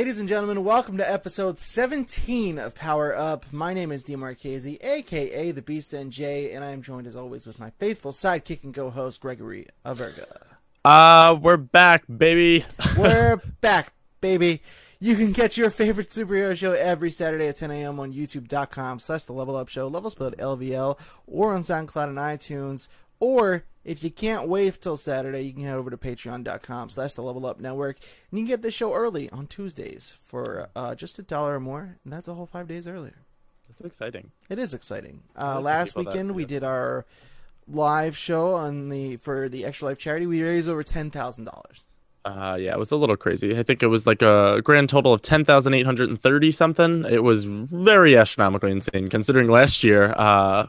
Ladies and gentlemen, welcome to episode 17 of Power Up. My name is D. Marchese, a.k.a. The Beast NJ, and I am joined as always with my faithful sidekick and co-host, Gregory Averga. We're back, baby. We're back, baby. You can catch your favorite superhero show every Saturday at 10 a.m. on youtube.com/The Level Up Show, level spelled LVL, or on SoundCloud and iTunes. Or, if you can't wait till Saturday, you can head over to patreon.com/The Level Up Network, and you can get this show early on Tuesdays for just $1 or more, and that's a whole 5 days earlier. That's exciting. It is exciting. Last weekend, we did our live show for the Extra Life charity. We raised over $10,000. Yeah, it was a little crazy. I think it was like a grand total of 10,830 something. It was very astronomically insane considering last year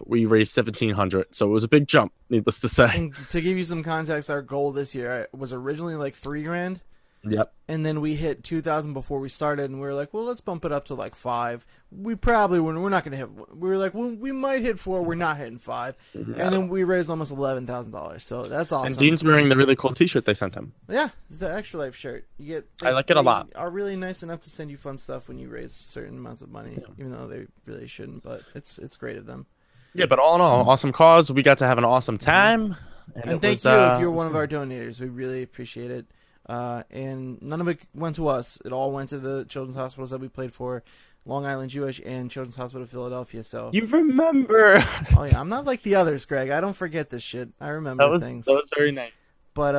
we raised 1,700, so it was a big jump, needless to say. And to give you some context, our goal this year was originally like $3,000. Yep. And then we hit 2,000 before we started, and we were like, well, let's bump it up to like 5. We probably wouldn't. We're not going to hit. We were like, well, we might hit 4. We're not hitting 5. Yeah. And then we raised almost $11,000. So that's awesome. And Dean's wearing the really cool T-shirt they sent him. Yeah, it's the Extra Life shirt. I like it a lot. They are really nice enough to send you fun stuff when you raise certain amounts of money, even though they really shouldn't. But it's great of them. Yeah, but all in all, awesome cause. We got to have an awesome time. And thank you if you're one of our donators. We really appreciate it. And none of it went to us. It all went to the children's hospitals that we played for, Long Island Jewish and Children's Hospital of Philadelphia. So you remember? Oh yeah, I'm not like the others, Greg. I don't forget this shit. I remember things. That was very nice. But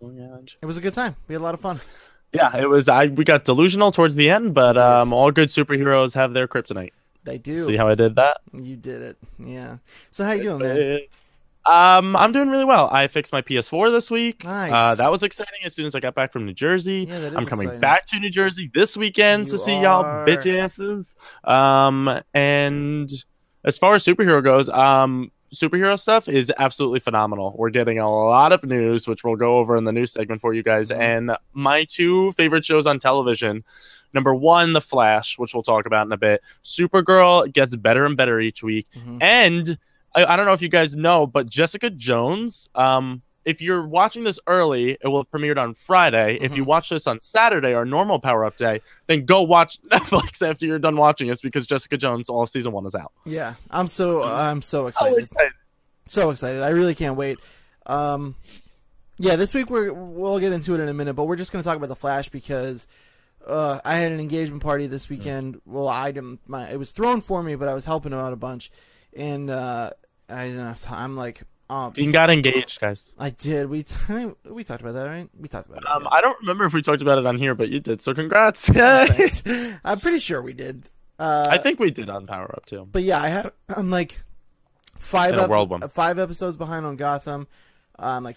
it was a good time. We had a lot of fun. Yeah, it was. We got delusional towards the end, but all good superheroes have their kryptonite. They do. See how I did that? You did it. Yeah. So how you doing, man? I'm doing really well. I fixed my PS4 this week. Nice. That was exciting as soon as I got back from New Jersey. Yeah, that is I'm coming exciting. back to New Jersey this weekend to see y'all bitch asses. And as far as superhero goes, superhero stuff is absolutely phenomenal. We're getting a lot of news, which we'll go over in the news segment for you guys. And my 2 favorite shows on television, number 1, The Flash, which we'll talk about in a bit. Supergirl gets better and better each week. And I don't know if you guys know, but Jessica Jones, if you're watching this early, it will have premiered on Friday. If you watch this on Saturday, our normal Power Up day, then go watch Netflix after you're done watching this because Jessica Jones, all of season 1 is out. Yeah, I'm so excited. So excited. I really can't wait. Yeah, this week we'll get into it in a minute, but we're just going to talk about The Flash because I had an engagement party this weekend. Well, it was thrown for me, but I was helping out a bunch. And I didn't have time. I'm like, Dean got engaged, guys. I did. We talked about that, right? We talked about it. Yeah. I don't remember if we talked about it on here, but you did. So congrats. I'm pretty sure we did. I think we did on Power Up too. But yeah, I'm like 5 episodes behind on Gotham. I'm like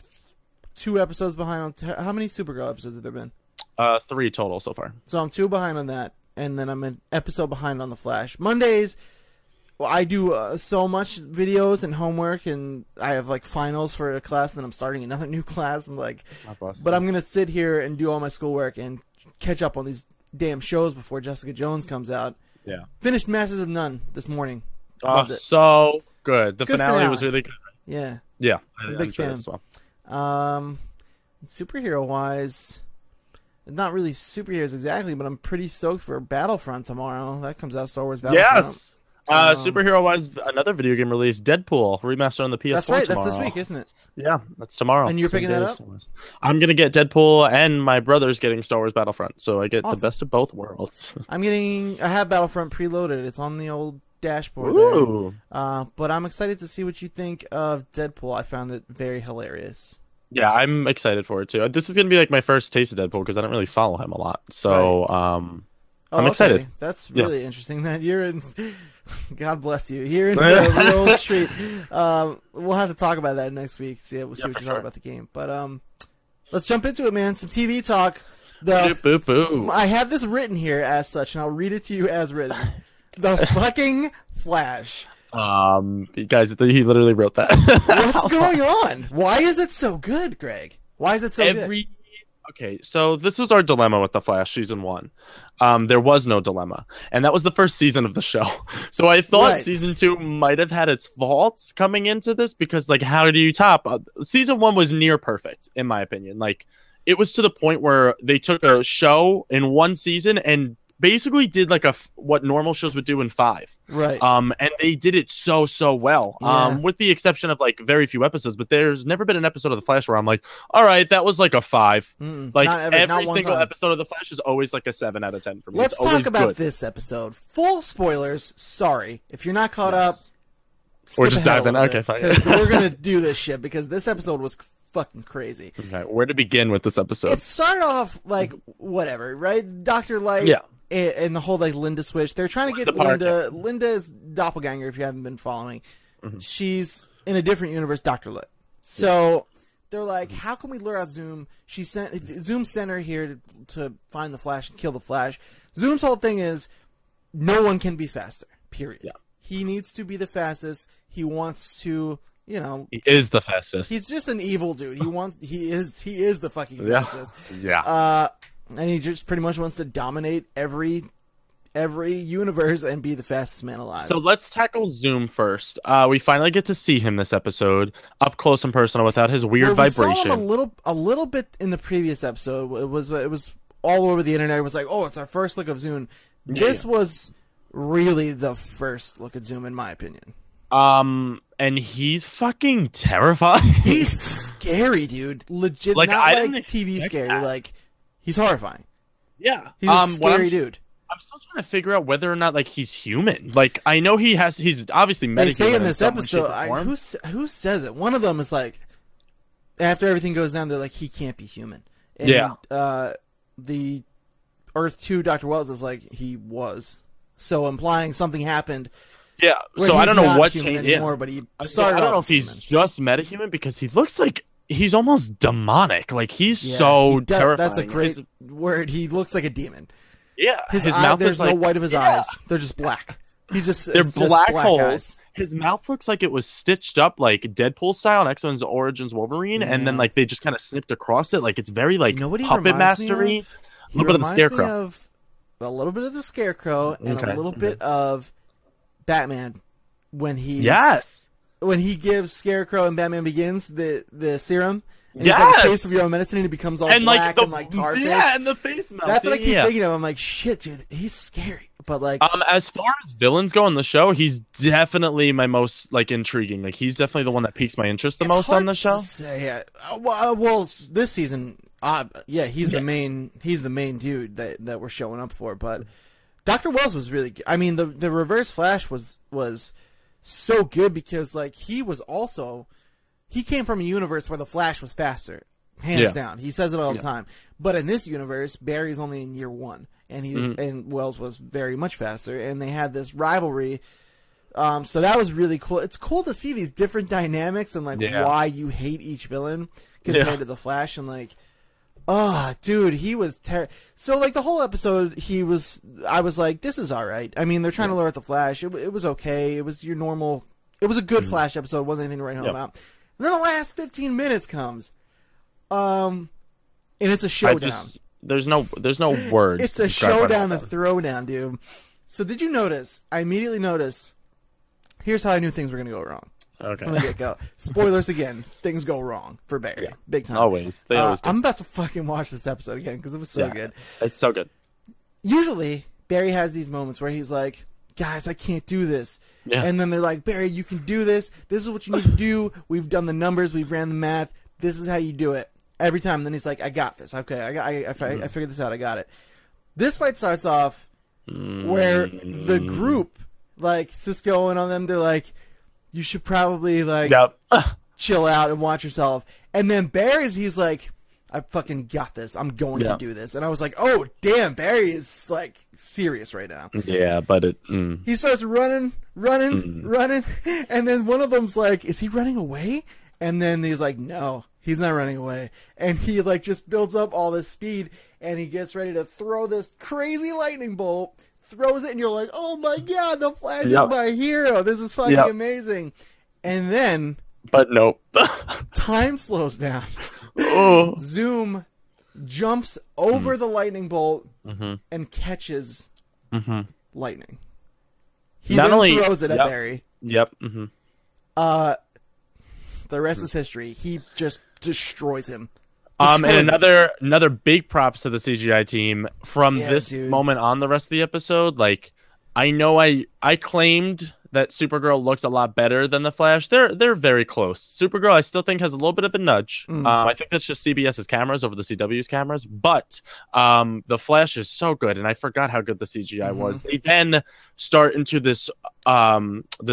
2 episodes behind on. How many Supergirl episodes have there been? 3 total so far. So I'm 2 behind on that, and then I'm an episode behind on The Flash. Mondays. Well, I do so much videos and homework, and I have like finals for a class, and then I'm starting another new class, and like, but I'm gonna sit here and do all my schoolwork and catch up on these damn shows before Jessica Jones comes out. Yeah, finished Masters of None this morning. Oh, so good. The finale was really good. Yeah, yeah, I'm a big fan. As well. Superhero wise, not really superheroes exactly, but I'm pretty stoked for Battlefront tomorrow. That comes out, Star Wars Battlefront. Yes. Superhero-wise, another video game release, Deadpool, remastered on the PS4 That's right, tomorrow. That's this week, isn't it? Yeah, that's tomorrow. And you're picking that up? I'm going to get Deadpool, and my brother's getting Star Wars Battlefront, so I get the best of both worlds. I have Battlefront preloaded. It's on the old dashboard there. But I'm excited to see what you think of Deadpool. I found it very hilarious. Yeah, I'm excited for it, too. This is going to be like my first taste of Deadpool, because I don't really follow him a lot, so I'm excited. That's really interesting that you're in... God bless you. Here in the real street. We'll have to talk about that next week. We'll see what you thought about the game. But let's jump into it, man. Some TV talk. I have this written here as such, and I'll read it to you as written. The fucking Flash. Guys, he literally wrote that. What's going on? Why is it so good, Greg? Why is it so good? Okay, so this was our dilemma with The Flash season 1. There was no dilemma, and that was the first season of the show. So I thought season 2 might have had its faults coming into this because, like, how do you top? Season 1 was near perfect, in my opinion. Like, it was to the point where they took a show in one season and basically did like what normal shows would do in 5. Right. And they did it so well. Yeah. With the exception of like very few episodes, but there's never been an episode of The Flash where I'm like, all right, that was like a 5. Like every single episode of The Flash is always like a 7 out of 10 for me. Let's talk about this episode. Full spoilers. Sorry if you're not caught up. Or just dive in. Okay, fine. We're gonna do this shit because this episode was fucking crazy. Okay, where to begin with this episode? It started off like whatever, right? Dr. Light. Yeah. And the whole like Linda switch. They're trying to get Linda's doppelganger. If you haven't been following, she's in a different universe, Dr. Light. So they're like, how can we lure out Zoom? Zoom sent her here to find the Flash and kill the Flash. Zoom's whole thing is no one can be faster. Period. Yeah. He needs to be the fastest. He wants to, you know, he is the fastest. He's just an evil dude. He is the fucking fastest. Yeah. And he just pretty much wants to dominate every universe and be the fastest man alive. So let's tackle Zoom first. We finally get to see him this episode up close and personal without his weird vibration. Saw him a little bit in the previous episode. It was all over the internet. It was like, oh, it's our first look of Zoom. This was really the first look at Zoom, in my opinion. And he's fucking terrifying. He's scary, dude. Legit, like, not like TV scary. That. Like, he's horrifying. Yeah, he's a scary dude. I'm still trying to figure out whether or not like he's human. Like, I know he's obviously metahuman. They say in this episode, who says it? One of them is like, after everything goes down, they're like, he can't be human. And, the Earth 2 Dr. Wells is like, he was. So implying something happened. Yeah, so I don't know what changed anymore, but he started. I don't know if he's just metahuman because he looks like he's almost demonic. Like he's so terrifying. That's a great word. He looks like a demon. Yeah, his mouth. There's no white of his eyes. They're just black. They're black holes. Eyes. His mouth looks like it was stitched up like Deadpool style on X-Men's Origins Wolverine, and then like they just kind of snipped across it. Like it's very like puppet mastery. A little bit of the Scarecrow. A little bit of the Scarecrow and a little bit of Batman when he gives Scarecrow and Batman Begins the serum. And he's like a case of your own medicine, and he becomes all black and like tar face. Yeah, and the face melt. That's what I keep thinking of. I'm like, shit, dude, he's scary. But like, as far as villains go on the show, he's definitely my most like intriguing. Like, he's definitely the one that piques my interest the most on the show. Well, this season, he's the main dude that we're showing up for. But Dr. Wells was really good. I mean, the Reverse Flash was so good because like he came from a universe where the Flash was faster, hands down. He says it all the time. But in this universe, Barry's only in year 1, and and Wells was very much faster, and they had this rivalry. So that was really cool. It's cool to see these different dynamics and like why you hate each villain compared to the Flash, and like, oh, dude, he was so like the whole episode, I was like, this is all right. I mean, they're trying to lure out the Flash. It was okay. It was your normal. It was a good Flash episode. It wasn't anything to write home about. And then the last 15 minutes comes, and it's a showdown. There's no words. It's a showdown, a throwdown, dude. So did you notice? I immediately noticed. Here's how I knew things were gonna go wrong. Okay. From the get-go. Spoilers again. Things go wrong for Barry. Yeah. Big time. Always. They always do. I'm about to fucking watch this episode again because it was so good. It's so good. Usually, Barry has these moments where he's like, guys, I can't do this. Yeah. And then they're like, Barry, you can do this. This is what you need to do. We've done the numbers. We've ran the math. This is how you do it. Every time. And then he's like, I got this. Okay, I figured this out. I got it. This fight starts off where the group, like Cisco and all them, they're like, you should probably like chill out and watch yourself. And then he's like, I fucking got this. I'm going to do this. And I was like, oh, damn, Barry is like serious right now. Yeah, but he starts running. And then one of them's like, is he running away? And then he's like, no, he's not running away. And he like just builds up all this speed and he gets ready to throw this crazy lightning bolt, throws it, and you're like, oh my God, the Flash is my hero. This is fucking amazing. And then, but nope. Time slows down. Oh. Zoom jumps over the lightning bolt and catches lightning. He then throws it at Barry. Yep. The rest is history. He just destroys him. And another big props to the CGI team from this moment on the rest of the episode. Like, I know I claimed that Supergirl looked a lot better than the Flash. They're very close. Supergirl, I still think, has a little bit of a nudge. I think that's just CBS's cameras over the CW's cameras. But the Flash is so good, and I forgot how good the CGI was. They then start into this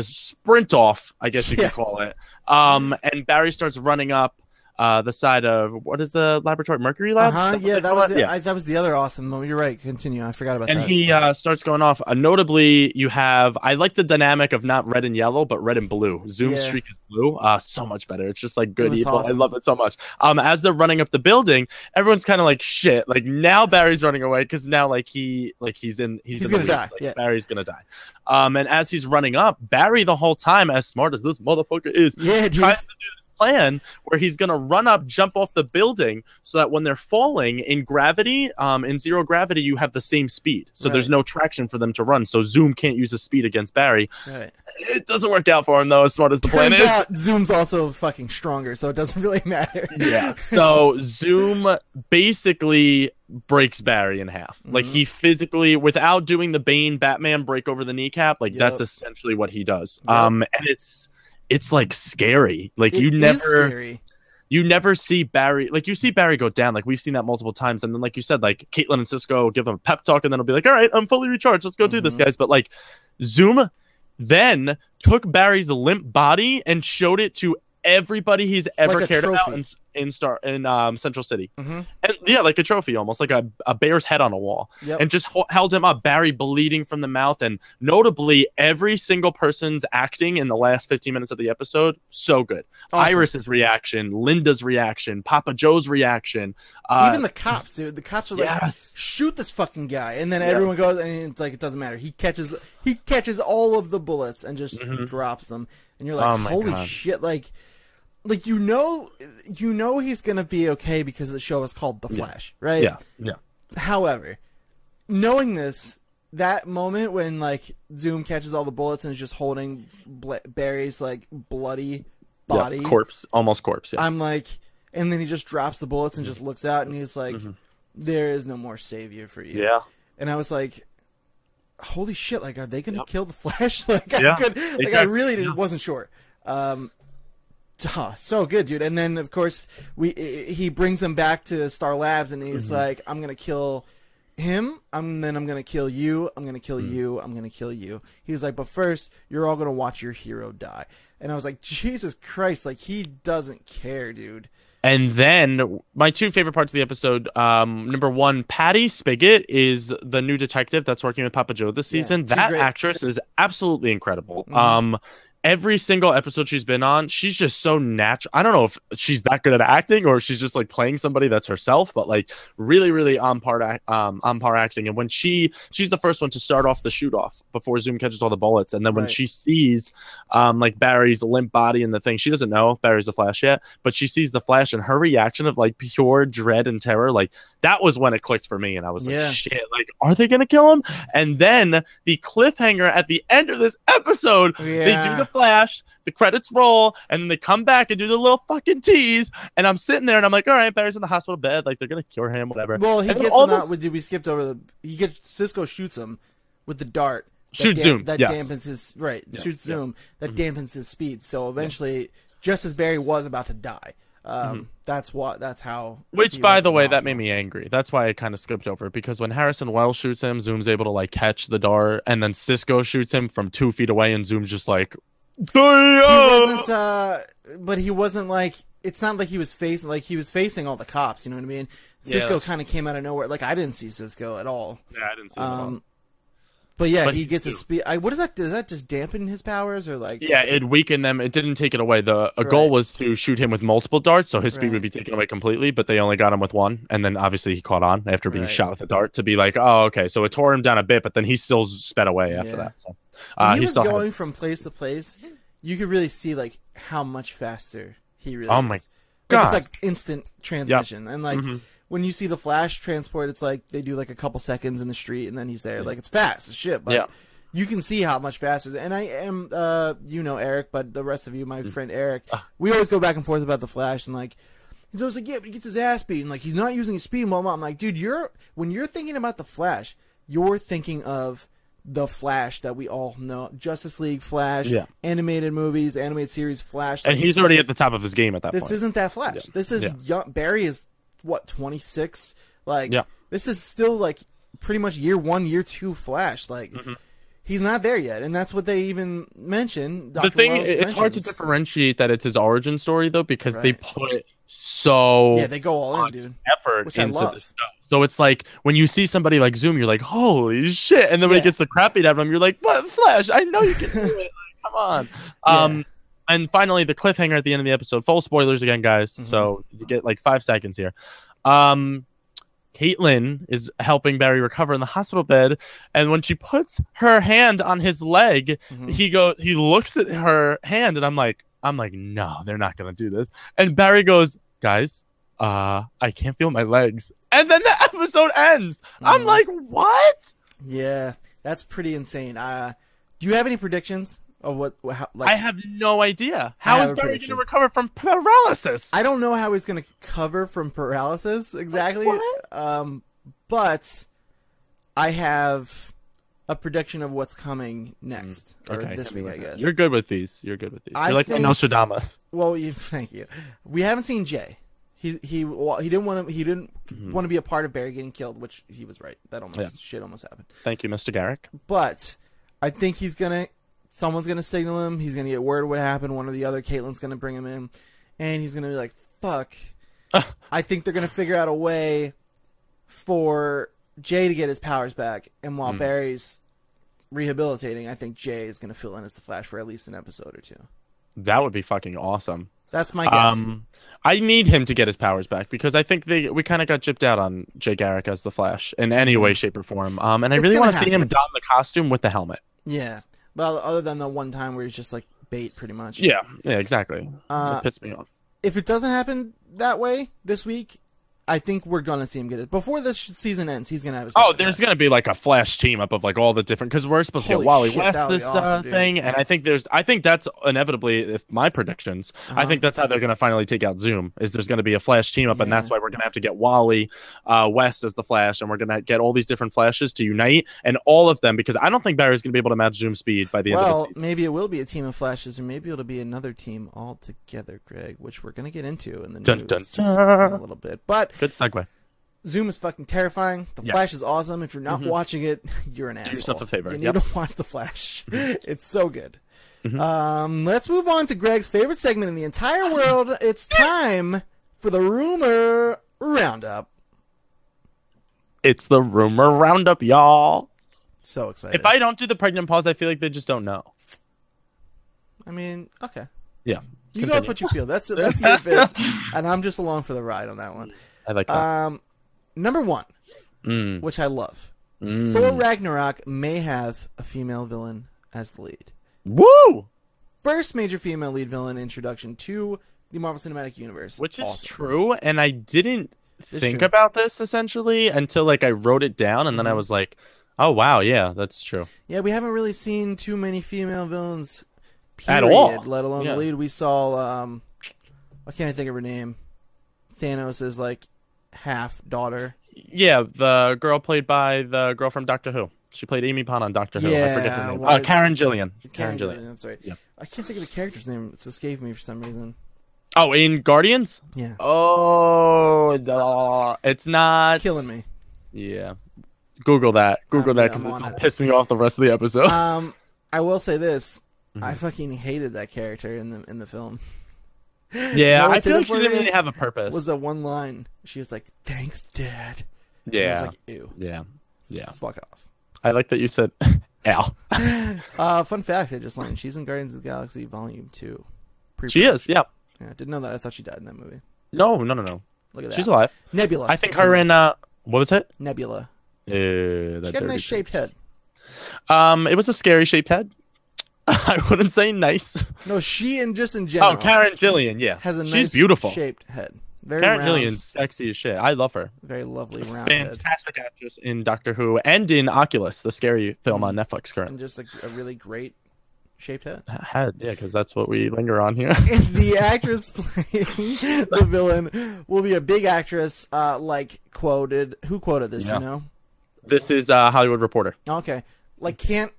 sprint off, I guess you could call it. And Barry starts running up the side of, what is the laboratory? Mercury Labs? Yeah, that was the other awesome moment. You're right. Continue. I forgot about that. And he starts going off. Notably, you have, I like the dynamic of not red and yellow, but red and blue. Zoom's streak is blue. So much better. It's just like good evil. Awesome. I love it so much. As they're running up the building, everyone's kind of like, shit. Like, now Barry's running away because now he's in gonna die. Like, Barry's gonna die. And as he's running up, Barry the whole time, as smart as this motherfucker is, tries to do this plan where he's gonna run up, jump off the building, so that when they're falling in gravity, in zero gravity, you have the same speed. So there's no traction for them to run. So Zoom can't use his speed against Barry. It doesn't work out for him though, as smart as the plan is. Zoom's also fucking stronger, so it doesn't really matter. So Zoom basically breaks Barry in half. Like, he physically, without doing the Bane Batman break over the kneecap, like that's essentially what he does. And it's like scary. Like, you never see Barry, like, you see Barry go down. Like, we've seen that multiple times. And then, like you said, like, Caitlin and Cisco give him a pep talk, and then it'll be like, all right, I'm fully recharged. Let's go do this, guys. But like, Zoom then took Barry's limp body and showed it to everybody he's ever cared about in Central City. And like a trophy, almost like a bear's head on a wall. And just held him up, Barry bleeding from the mouth. And notably, every single person's acting in the last 15 minutes of the episode, so good. Iris's reaction, Linda's reaction, Papa Joe's reaction, even the cops, dude. The cops are like, shoot this fucking guy. And then everyone goes, and it's like, it doesn't matter. He catches all of the bullets and just drops them. And you're like, holy shit. Like, you know he's gonna be okay because the show is called The Flash, right? Yeah. However, knowing this, that moment when like Zoom catches all the bullets and is just holding Barry's like bloody body, almost corpse. I'm like, and then he just drops the bullets and just looks out and he's like, "There is no more savior for you." And I was like, "Holy shit! Like, are they gonna kill the Flash?" Like, I really wasn't sure. So good, dude. And then of course he brings him back to Star Labs and he's like, I'm gonna kill him, I'm gonna kill you, I'm gonna kill you, I'm gonna kill you. He's like, but first you're all gonna watch your hero die. And I was like, Jesus Christ, like, he doesn't care, dude. And then my two favorite parts of the episode, number one, Patty Spigot is the new detective that's working with Papa Joe this season. That actress is absolutely incredible. Every single episode she's been on, she's just so natural. I don't know if she's that good at acting or if she's just like playing somebody that's herself, but like really, really on par acting. And when she's the first one to start off the shoot off before Zoom catches all the bullets, and then when she sees like Barry's limp body and the thing, she doesn't know Barry's the Flash yet, but she sees the Flash and her reaction of like pure dread and terror, like that was when it clicked for me, and I was like, shit, like, are they gonna kill him? And then the cliffhanger at the end of this episode, they do the Flash, the credits roll, and then they come back and do the little fucking tease, and I'm sitting there and I'm like, all right, Barry's in the hospital bed, like they're gonna cure him, whatever. Well, he gets him out. We skipped over Cisco shoots him with the dart. Zoom. That dampens his shoots Zoom. That dampens his speed. So eventually, just as Barry was about to die. That's how. Which, by the way, that made me angry. That's why I kind of skipped over it, because when Harrison Wells shoots him, Zoom's able to like catch the dart, and then Cisco shoots him from 2 feet away, and Zoom's just like, but he wasn't like. It's not like he was facing all the cops. You know what I mean? Cisco kind of came out of nowhere. Like, I didn't see Cisco at all. Yeah, I didn't see him at all. But he gets his speed. What is that? Does that just dampen his powers, or like? Yeah, it weakened them. It didn't take it away. A goal was to shoot him with multiple darts, so his speed would be taken away completely. But they only got him with one, and then obviously he caught on after being shot with a dart to be like, oh, okay. So it tore him down a bit, but then he still sped away after that. So he was going from place to place. You could really see like how much faster he really. Oh my god! It's like instant transmission, and like. When you see the Flash transport, it's like they do like a couple seconds in the street and then he's there. Like, it's fast as shit, but you can see how much faster. And I am, Eric, but the rest of you, my friend Eric, we always go back and forth about the Flash, and like He's always like, yeah, but he gets his ass beaten. Like, he's not using his speed. Blah, blah. I'm like, dude, when you're thinking about the Flash, you're thinking of the Flash that we all know. Justice League Flash, animated movies, animated series Flash. And he's already at the top of his game at that point. This isn't that Flash. Yeah. This is young. Barry is, what, 26? Like, yeah. This is still, like, pretty much year 1, year 2 Flash. Like, he's not there yet. And that's what they even mention. The thing, it's hard to differentiate that it's his origin story, though, because they put so they go all in, dude. Effort into this stuff. So it's like when you see somebody like Zoom, you're like, holy shit. And then when he gets the crap beat out of him, you're like, what, Flash? I know you can do it. Like, come on. And finally, the cliffhanger at the end of the episode. Full spoilers again, guys. So you get like 5 seconds here. Caitlin is helping Barry recover in the hospital bed, and when she puts her hand on his leg, he looks at her hand, and I'm like, no, they're not gonna do this. And Barry goes, guys, I can't feel my legs. And then the episode ends. I'm like, what? Yeah, that's pretty insane. Do you have any predictions of I have no idea. How is Barry going to recover from paralysis? I don't know how he's going to recover from paralysis exactly. But I have a prediction of what's coming next or this week, I guess. You're good with these. You're like Nostradamus. Well, thank you. We haven't seen Jay. He didn't want to be a part of Barry getting killed, which he was right. That shit almost happened. Thank you, Mr. Garrick. But I think someone's gonna signal him. He's gonna get word of what happened. One or the other. Caitlin's gonna bring him in, and he's gonna be like, "Fuck." I think they're gonna figure out a way for Jay to get his powers back, and while Barry's rehabilitating, I think Jay is gonna fill in as the Flash for at least an episode or 2. That would be fucking awesome. That's my guess. I need him to get his powers back because I think we kind of got gypped out on Jay Garrick as the Flash in any way, shape, or form. And I really want to see him don the costume with the helmet. Yeah. Well, other than the one time where he's just like bait, pretty much. Yeah, exactly. That pissed me off. If it doesn't happen that way this week, I think we're gonna see him get it before this season ends. He's gonna have his. There's gonna be like a Flash team up of like all the different because we're supposed to get Wally West this awesome, thing, and I think that's inevitably, if my predictions, I think that's how they're gonna finally take out Zoom. Is there's gonna be a Flash team up, and that's why we're gonna have to get Wally West as the Flash, and we're gonna get all these different Flashes to unite, and all of them because I don't think Barry's gonna be able to match Zoom speed by the end of the season. Well, maybe it will be a team of Flashes, or maybe it'll be another team altogether, Greg, which we're gonna get into in the news in a little bit. But good segue. Zoom is fucking terrifying. The Flash is awesome. If you're not watching it, you're an asshole. Do yourself a favor. You need to watch The Flash. It's so good. Let's move on to Greg's favorite segment in the entire world. It's time for the Rumor Roundup. It's the Rumor Roundup, y'all. So excited. If I don't do the pregnant pause, I feel like they just don't know. I mean, okay. Yeah. You go with what you feel. That's your bit. And I'm just along for the ride on that one. I like that. Number 1, which I love. Thor Ragnarok may have a female villain as the lead. Woo! First major female lead villain introduction to the Marvel Cinematic Universe. Which is true, and I didn't think about this essentially until like I wrote it down, and then I was like, oh wow, yeah, that's true. Yeah, we haven't really seen too many female villains at all, let alone the lead. We saw, I can't think of her name. Thanos' like half daughter. Yeah, the girl played by the girl from Doctor Who. She played Amy Pond on Doctor Who. I forget her name. Karen Gillian. Karen Gillian. That's right. Yeah. I can't think of the character's name. It's escaped me for some reason. Oh, in Guardians? Yeah. Oh, it's not killing me. Yeah. Google that. Google that because this will piss me off the rest of the episode. I will say this. I fucking hated that character in the film. Yeah, I feel like she didn't really have a purpose. Was the one line she was like, "Thanks, Dad." Yeah. I was like, ew. Yeah. Fuck off. I like that you said, "Ow." Fun fact: I just learned she's in Guardians of the Galaxy Volume 2. She is. Yeah. Yeah, I didn't know that. I thought she died in that movie. No. Look at that. She's alive. Nebula. I think her in what was it? Nebula. She got a nice shaped head. It was a scary shaped head. I wouldn't say nice. No, she and just in general. Oh, Karen Gillian, yeah. Has a nice She's beautiful. Shaped head. Very Karen round. Gillian's sexy as shit. I love her. Very lovely round Fantastic actress in Doctor Who and in Oculus, the scary film on Netflix currently. And just like a really great shaped head. Head, yeah, because that's what we linger on here. And the actress playing the villain will be a big actress, like quoted. Who quoted this? Yeah. You know. This is Hollywood Reporter. Okay, like Kate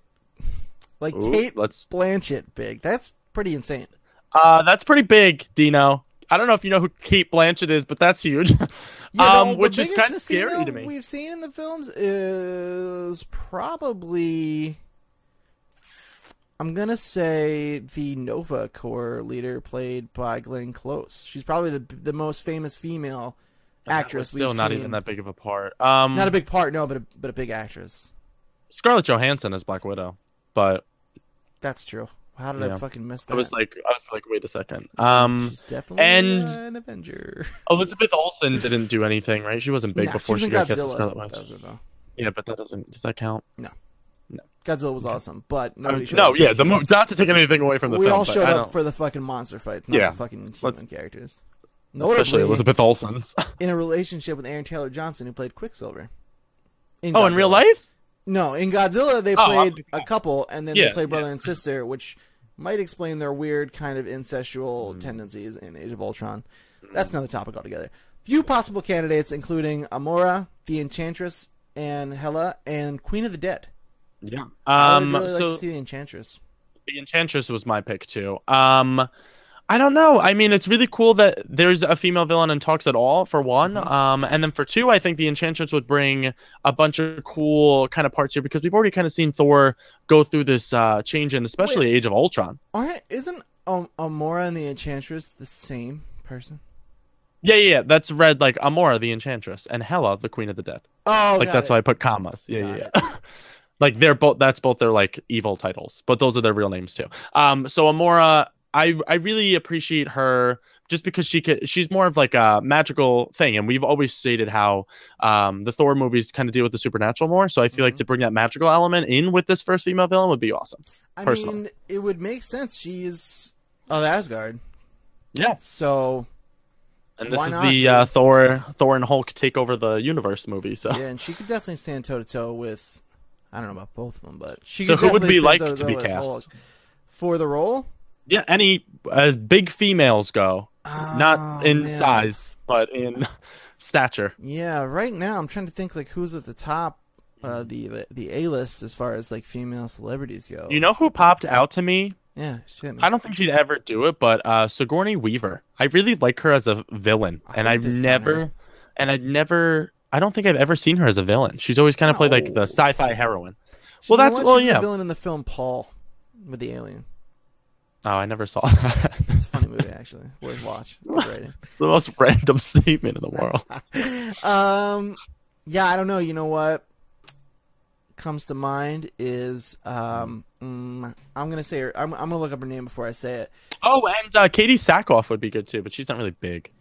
Let's. Blanchett, big. That's pretty insane. That's pretty big, Dino. I don't know if you know who Kate Blanchett is, but that's huge. Yeah, the which is biggest kind of scary female to me. We've seen in the films is probably, I'm gonna say, the Nova Corps leader played by Glenn Close. She's probably the most famous female actress. Still we've not seen. even that big of a part. Not a big part, no, but a big actress. Scarlett Johansson is Black Widow, but That's true. How did I fucking miss that? I was like, wait a second. She's definitely and an Avenger. Elizabeth Olsen didn't do anything, right? She wasn't big before she she got was cast in as Godzilla. Scarlet That Witch. was it, though. Yeah, but that doesn't. Does that count? Godzilla was awesome, but nobody showed No, up. yeah, not to take anything away from the we film. all but showed I up don't- for the fucking monster fights, not Yeah. the fucking Let's- human characters. especially Notably, Elizabeth Olsen's. in a relationship with Aaron Taylor Johnson, who played Quicksilver. In Godzilla. real life? No, in Godzilla they Oh, played a couple, and then they Yeah, played brother and sister, which might explain their weird kind of incestual tendencies in Age of Ultron. That's another topic altogether. Few possible candidates, including Amora, the Enchantress, and Hela, and Queen of the Dead. Yeah. I would really like So to see the Enchantress. the Enchantress was my pick too. I don't know. I mean, it's really cool that there's a female villain in talks at all, for one. And then for two, I think the Enchantress would bring a bunch of cool kind of parts here because we've already kind of seen Thor go through this change in, especially Age of Ultron. Isn't Amora and the Enchantress the same person? Yeah. That's read like Amora, the Enchantress, and Hela, the Queen of the Dead. Oh, Like that's why I put commas. Yeah. Like they're both. That's both their like evil titles, but those are their real names too. So Amora, I really appreciate her just because she's more of like a magical thing, and we've always stated how the Thor movies kind of deal with the supernatural more. So I feel like to bring that magical element in with this first female villain would be awesome. I personally. mean, it would make sense. She's of Asgard, Yeah, so and this why is not, the dude? Thor and Hulk take over the universe movie. So yeah, and she could definitely stand toe to toe with. I don't know about both of them, but she. So could who would definitely be like stand to toe-to-toe be with cast? Hulk. For the role? yeah, any as big females go, not in man. size but in stature. Yeah, right now I'm trying to think like who's at the top, the A list as far as like female celebrities go. You know who popped out to me? Yeah, she hit me. I don't think she'd ever do it, but Sigourney Weaver. I really like her as a villain, and I don't think I've ever seen her as a villain. She's always kind of played like the sci-fi heroine. Well, that's she well, was yeah. the villain in the film Paul with the alien. Oh, I never saw that. It's a funny movie actually. Worth watch. Good rating. The most random statement in the world. Yeah, I don't know. You know what comes to mind is I'm gonna say her. I'm gonna look up her name before I say it. Oh, and Katie Sackhoff would be good too, but she's not really big.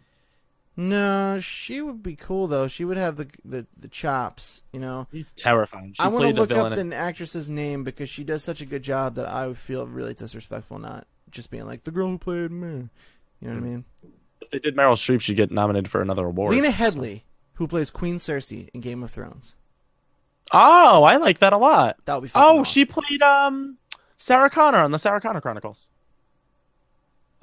No, she would be cool though. She would have the chops, you know. She's terrifying. She I want to played a look villain. up the actress's name because she does such a good job that I would feel really disrespectful not just being like the girl who played me. You know what I mean? If they did Meryl Streep, she'd get nominated for another award. Lena Headey, who plays Queen Cersei in Game of Thrones. Oh, I like that a lot. That would be fucking awesome. She played Sarah Connor on the Sarah Connor Chronicles.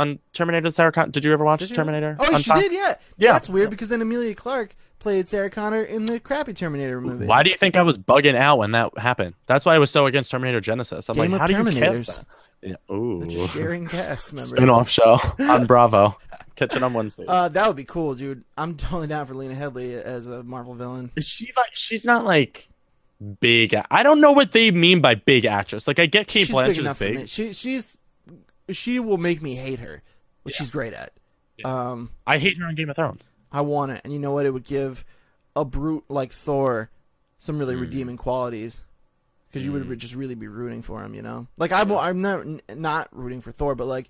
On Terminator, Sarah Connor. Did you ever watch Did you? Terminator? Oh, on she Fox? did, yeah. Yeah. That's weird because then Emilia Clarke played Sarah Connor in the crappy Terminator movie. Why do you think I was bugging out when that happened? That's why I was so against Terminator Genesis. I'm Game like, of how do you Terminators. cast that? Yeah. Ooh. They're just sharing cast members. Spin-off show on Bravo. Catch it on Wednesdays. That would be cool, dude. I'm totally down for Lena Headey as a Marvel villain. Is she like? She's not like big. I don't know what they mean by big actress. Like I get Kate She's Blanchett is enough for big. me. She will make me hate her, which she's great at. Yeah. I hate her on Game of Thrones. I want it, and you know what? It would give a brute like Thor some really redeeming qualities, because you would just really be rooting for him. You know, like I'm not rooting for Thor, but like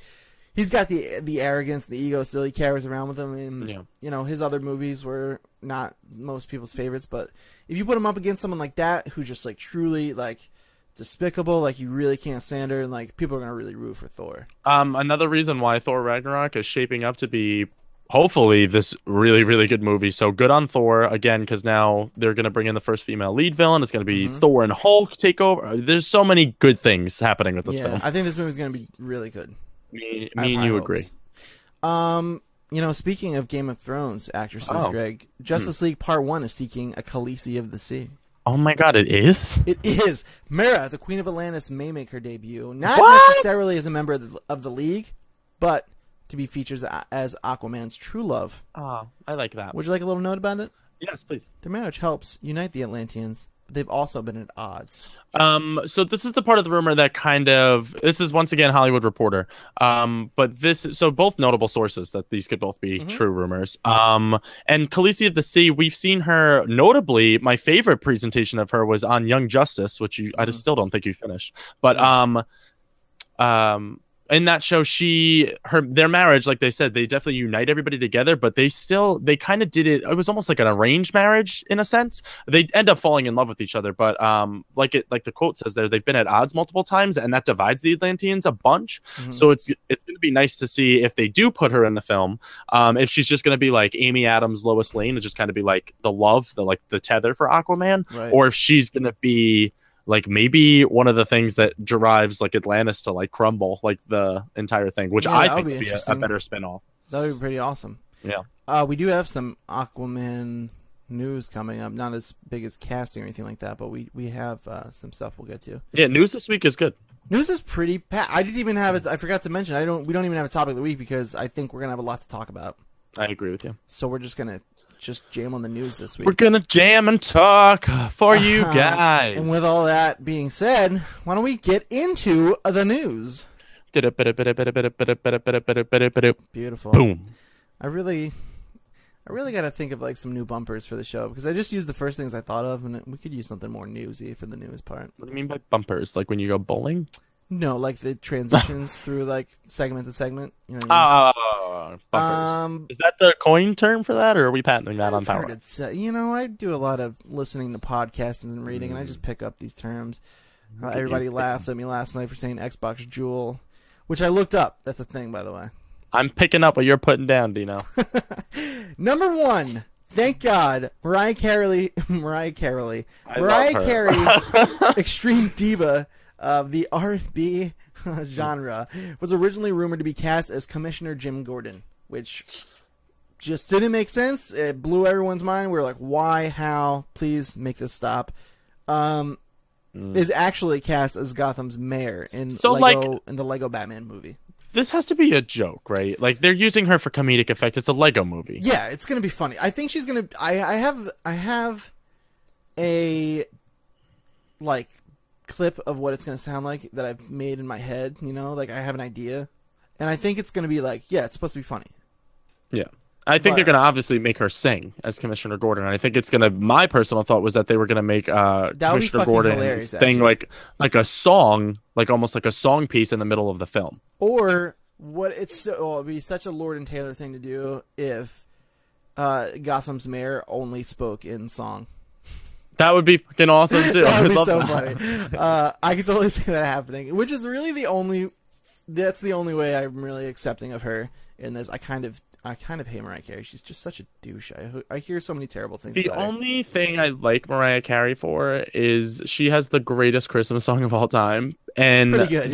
he's got the arrogance, the ego still he carries around with him, and you know his other movies were not most people's favorites. But if you put him up against someone like that, who's just like truly like despicable, like you really can't stand her, and like people are gonna really root for Thor. Another reason why Thor Ragnarok is shaping up to be hopefully this really, really good movie. So good on Thor again, because now they're gonna bring in the first female lead villain. It's gonna be Thor and Hulk take over. There's so many good things happening with this film. I think this movie's gonna be really good. Me and you agree. You know, speaking of Game of Thrones actresses, Greg, Justice League Part 1 is seeking a Khaleesi of the Sea. Oh my god, it is? It is. Mera, the Queen of Atlantis, may make her debut. Not necessarily as a member of the League, but to be featured as Aquaman's true love. Oh, I like that. Would you like a little note about it? Yes, please. Their marriage helps unite the Atlanteans, but they've also been at odds. So this is the part of the rumor that this is once again Hollywood Reporter. So both notable sources that these could both be true rumors. And Khaleesi of the Sea, we've seen her notably. My favorite presentation of her was on Young Justice, which I still don't think you finished. But in that show, their marriage, like they said, they definitely unite everybody together, but they kind of did it. It was almost like an arranged marriage in a sense. They end up falling in love with each other, but like the quote says there, they've been at odds multiple times, and that divides the Atlanteans a bunch. So it's going to be nice to see if they do put her in the film, if she's just going to be like Amy Adams, Lois Lane, and just kind of be like the tether for Aquaman, or if she's going to be like maybe one of the things that drives like Atlantis to like crumble, like the entire thing, which I think would be a better spin-off. That would be pretty awesome. Yeah. We do have some Aquaman news coming up. Not as big as casting or anything like that, but we have some stuff we'll get to. Yeah, news this week is good. News is pretty I didn't even have it. I forgot to mention. We don't even have a topic of the week because I think we're gonna have a lot to talk about. I agree with you. So we're just gonna jam on the news this week. We're gonna jam and talk for you guys. And with all that being said, why don't we get into the news? Beautiful. Boom. I really got to think of like some new bumpers for the show because I just used the first things I thought of, and we could use something more newsy for the news part. What do you mean by bumpers? Like when you go bowling? No, like the transitions through like segment to segment. You know what I mean? Bumpers. Is that the coin term for that, or are we patenting that on Power? I do a lot of listening to podcasts and reading, and I just pick up these terms. Everybody laughed at me last night for saying Xbox Jewel, which I looked up. That's a thing, by the way. I'm picking up what you're putting down, Dino. Number 1. Thank God, Mariah Carey, extreme diva of the R&B genre, was originally rumored to be cast as Commissioner Jim Gordon, which just didn't make sense. It blew everyone's mind. We were like, why, how, please make this stop. Is actually cast as Gotham's mayor in the Lego Batman movie. This has to be a joke, right? Like they're using her for comedic effect. It's a Lego movie. Yeah, it's gonna be funny. I think she's gonna. I have a like clip of what it's gonna sound like that I've made in my head. You know, like I have an idea, and I think it's gonna be like, yeah, it's supposed to be funny. Yeah. I think they're going to obviously make her sing as Commissioner Gordon. And I think it's going to, my personal thought was that they were going to make Commissioner Gordon sing like a song, like almost like a song piece in the middle of the film. Or it'd be such a Lord and Taylor thing to do if Gotham's mayor only spoke in song. That would be fucking awesome too. That would be so funny. I could totally see that happening, which is really that's the only way I'm really accepting of her in this. I kind of hate Mariah Carey. She's just such a douche. I hear so many terrible things The about her. only thing I like Mariah Carey for is she has the greatest Christmas song of all time. And it's pretty good,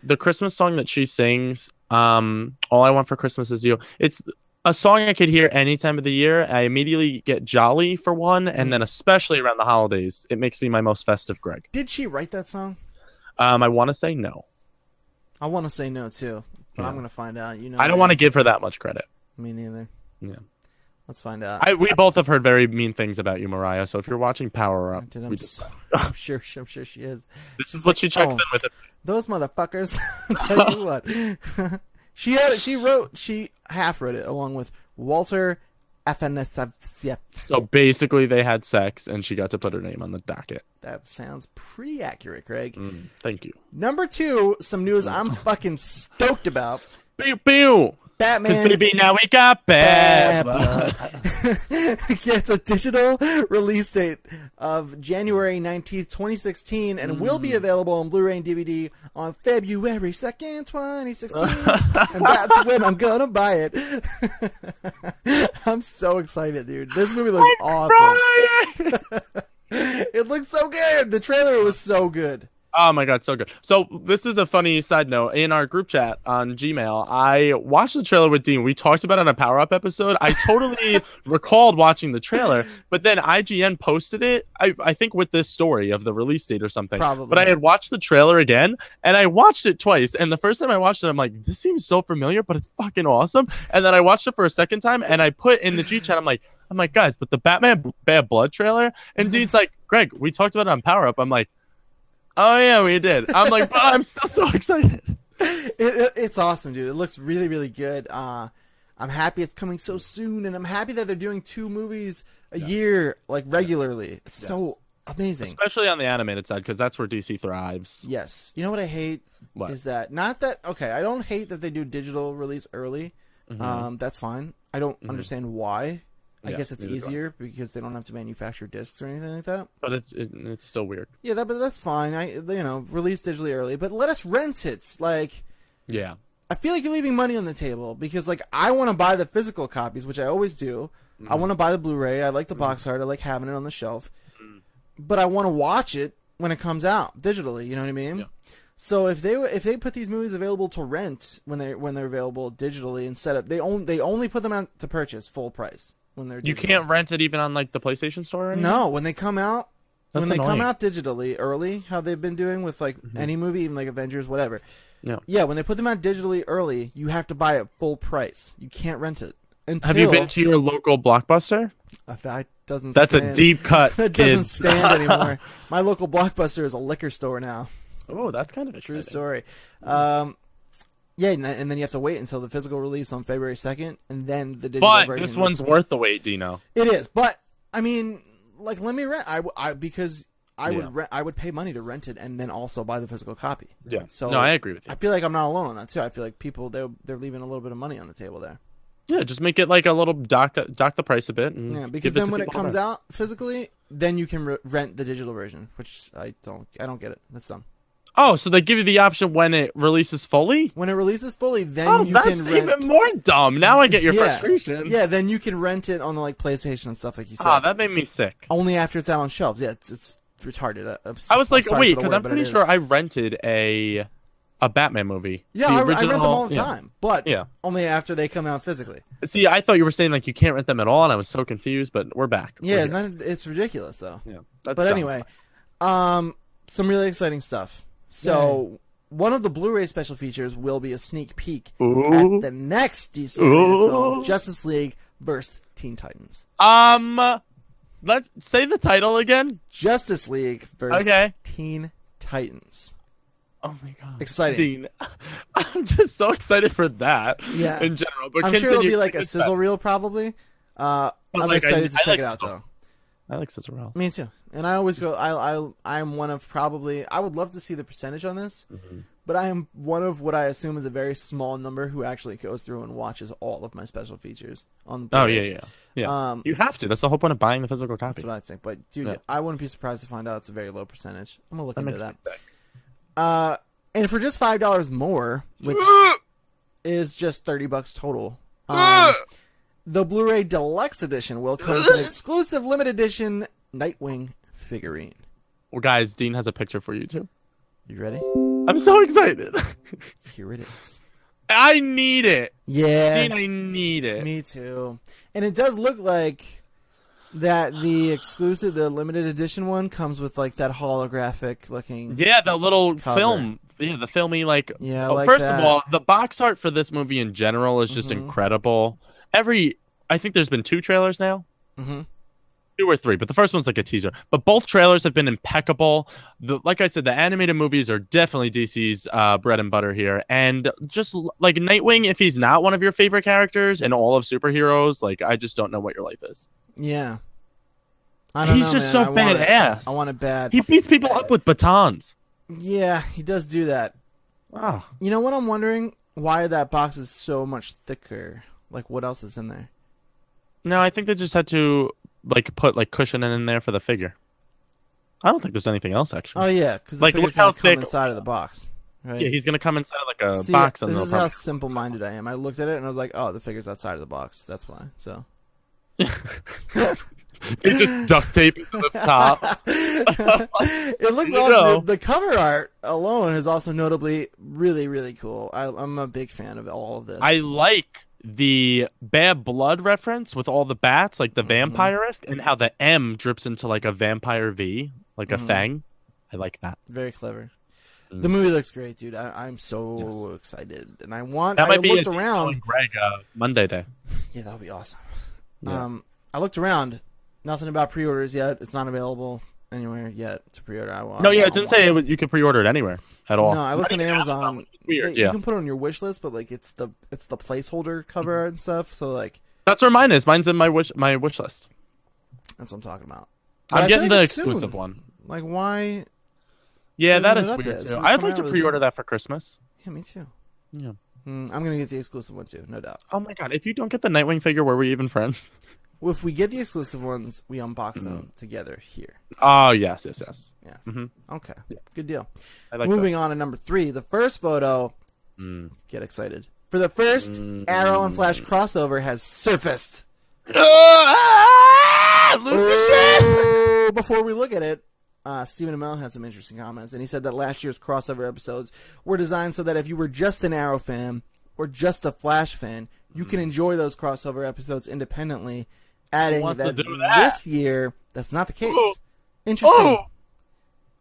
the Christmas song that she sings, All I Want for Christmas Is You. It's a song I could hear any time of the year. I immediately get jolly for one, and then especially around the holidays, it makes me my most festive Greg. Did she write that song? I want to say no. I want to say no too. But I'm gonna find out. I don't want to give her that much credit. Me neither. Yeah. Let's find out. We both have heard very mean things about you, Mariah. So if you're watching Power Up, I'm sure she is. This is what she checks in with. Those motherfuckers. I'll tell you what. She half wrote it along with Walter Afanasieff. So basically, they had sex, and she got to put her name on the docket. That sounds pretty accurate, Craig. Thank you. Number 2, some news I'm fucking stoked about. Pew pew. Batman baby, now we got Bad bad. Blood gets a digital release date of January 19th, 2016, and will be available on Blu-ray and DVD on February 2nd, 2016. And that's when I'm gonna buy it. I'm so excited, dude. This movie looks awesome. It looks so good. The trailer was so good. Oh my god, so good. So this is a funny side note. In our group chat on Gmail, I watched the trailer with Dean. We talked about it on a Power Up episode. I totally recalled watching the trailer, but then IGN posted it, I think with this story of the release date or something. Probably. But I had watched the trailer again, and I watched it twice. And the first time I watched it, I'm like, this seems so familiar, but it's fucking awesome. And then I watched it for a second time, and I put in the G chat, I'm like, guys, but the Batman Bad Blood trailer? And Dean's like, Greg, we talked about it on Power Up. I'm like, oh yeah, we did. I'm like, but I'm so excited. It's awesome, dude. It looks really, really good. I'm happy it's coming so soon, and I'm happy that they're doing 2 movies a year, like regularly. It's so amazing, especially on the animated side, because that's where DC thrives. Yes. You know what I hate is that okay, I don't hate that they do digital release early. That's fine. I don't understand why. I guess it's easier because they don't have to manufacture discs or anything like that. But it's still weird. Yeah, but that's fine. Release digitally early, but let us rent it. Like, yeah, I feel like you're leaving money on the table because, like, I want to buy the physical copies, which I always do. I want to buy the Blu-ray. I like the box art. I like having it on the shelf. But I want to watch it when it comes out digitally. You know what I mean? Yeah. So if they put these movies available to rent when they're available digitally instead of they only put them out to purchase full price. You can't rent it even on like the PlayStation Store or anything? No, when they come out, That's when they annoying. come out digitally early, how they've been doing with like any movie, even like Avengers, whatever. Yeah, when they put them out digitally early, you have to buy it full price. You can't rent it. Have you been to your local Blockbuster? That doesn't. That's stand. a deep cut. That doesn't stand anymore. My local Blockbuster is a liquor store now. Oh, that's kind of a true story. Yeah, and then you have to wait until the physical release on February 2nd, and then the digital version. But this one's worth the wait, Dino. It is, but I mean, like, let me rent. Because I would pay money to rent it and then also buy the physical copy. Yeah. So no, I agree with you. I feel like I'm not alone on that too. I feel like people they're leaving a little bit of money on the table there. Yeah, just make it like a little dock the price a bit. And because then when it comes out physically, then you can rent the digital version, which I don't get it. That's dumb. Oh, so they give you the option when it releases fully? When it releases fully, then you can rent. That's even more dumb. Now I get your frustration. Yeah, then you can rent it on the like PlayStation and stuff like you said. Ah, that made me sick. Only after it's out on shelves. Yeah, it's retarded. I was like, wait, because I'm pretty sure I rented a Batman movie. Yeah, I rent them all the time, but yeah, only after they come out physically. See, I thought you were saying like you can't rent them at all, and I was so confused. But we're back. Yeah, it's ridiculous though. Yeah, that's but dumb. Anyway, some really exciting stuff. So one of the Blu-ray special features will be a sneak peek at the next DC film, Justice League vs. Teen Titans. Let's say the title again. Justice League vs. Teen Titans. Oh my god! Exciting. Dean, I'm just so excited for that. Yeah. In general, but I'm sure it'll be like a sizzle reel probably. I'm excited to check it out though. I like sizzle reels. Me too. And I always go. I'm one of probably. I would love to see the percentage on this, but I am one of what I assume is a very small number who actually goes through and watches all of my special features on the. Blu-rays. Yeah. You have to. That's the whole point of buying the physical copy. That's what I think. But dude, I wouldn't be surprised to find out it's a very low percentage. I'm gonna look into that. And for just $5 more, which is just $30 total, the Blu-ray Deluxe Edition will come with an exclusive limited edition Nightwing figurine. Well, guys, Dean has a picture for you too. You ready? I'm so excited. Here it is. I need it. Yeah. Dean, I need it. Me too. And it does look like that the exclusive, the limited edition one comes with like that holographic looking. Yeah, the little cover. film. Yeah, the filmy like. Yeah. First of all, the box art for this movie in general is just incredible. I think there's been 2 trailers now. 2 or 3, but the first one's like a teaser. But both trailers have been impeccable. Like I said, the animated movies are definitely DC's bread and butter here. And just like Nightwing, if he's not one of your favorite characters in all of superheroes, like I just don't know what your life is. Yeah. He's just so badass. I want it bad. He beats people up with batons. Yeah, he does do that. Wow. You know what I'm wondering? why that box is so much thicker. Like, what else is in there? No, I think they just had to like put like cushioning in there for the figure. I don't think there's anything else actually. Oh yeah, because the Like, figure's look how gonna come thick- inside of the box. Right? Yeah, he's gonna come inside like a See, box and this they'll is how probably... simple-minded I am. I looked at it and I was like, "Oh, the figure's outside of the box. That's why." So They just duct tape it to the top. it looks You awesome. know. The cover art alone is also notably really, really cool. I'm a big fan of all of this. I like the Bad Blood reference with all the bats, like the Mm-hmm. vampirist, and how the M drips into like a vampire V, like a fang. I like that. Very clever. Mm. The movie looks great, dude. I'm so excited, and I That might be looked a around. Greg Monday day. Yeah, that would be awesome. Yeah. I looked around. Nothing about pre-orders yet. It's not available anywhere yet to pre-order. No, yeah, it didn't say you could pre-order it anywhere at all. No, I looked on Not even Amazon. which is weird. You Yeah, can put it on your wish list, but like it's the placeholder cover art and stuff. So like that's where mine is. Mine's in my wish list. that's what I'm talking about. But I I'm feel getting like the it's soon. exclusive one. Like why? Yeah, that Open is it up weird yet. too. It's I'd coming like to out really pre-order soon. that for Christmas. Yeah, me too. Yeah. I'm gonna get the exclusive one too, no doubt. Oh my god! If you don't get the Nightwing figure, were we even friends? Well, if we get the exclusive ones, we unbox them together here. Oh yes. Yes. Mhm. Okay. Good deal. I like Moving on to number 3, the first photo. Mm. Get excited. For the first Arrow and Flash crossover has surfaced. Oh, before we look at it, Stephen Amell had some interesting comments, and he said that last year's crossover episodes were designed so that if you were just an Arrow fan or just a Flash fan, you can enjoy those crossover episodes independently, adding wants to that do that? this year, that's not the case. Oh. Interesting. Oh!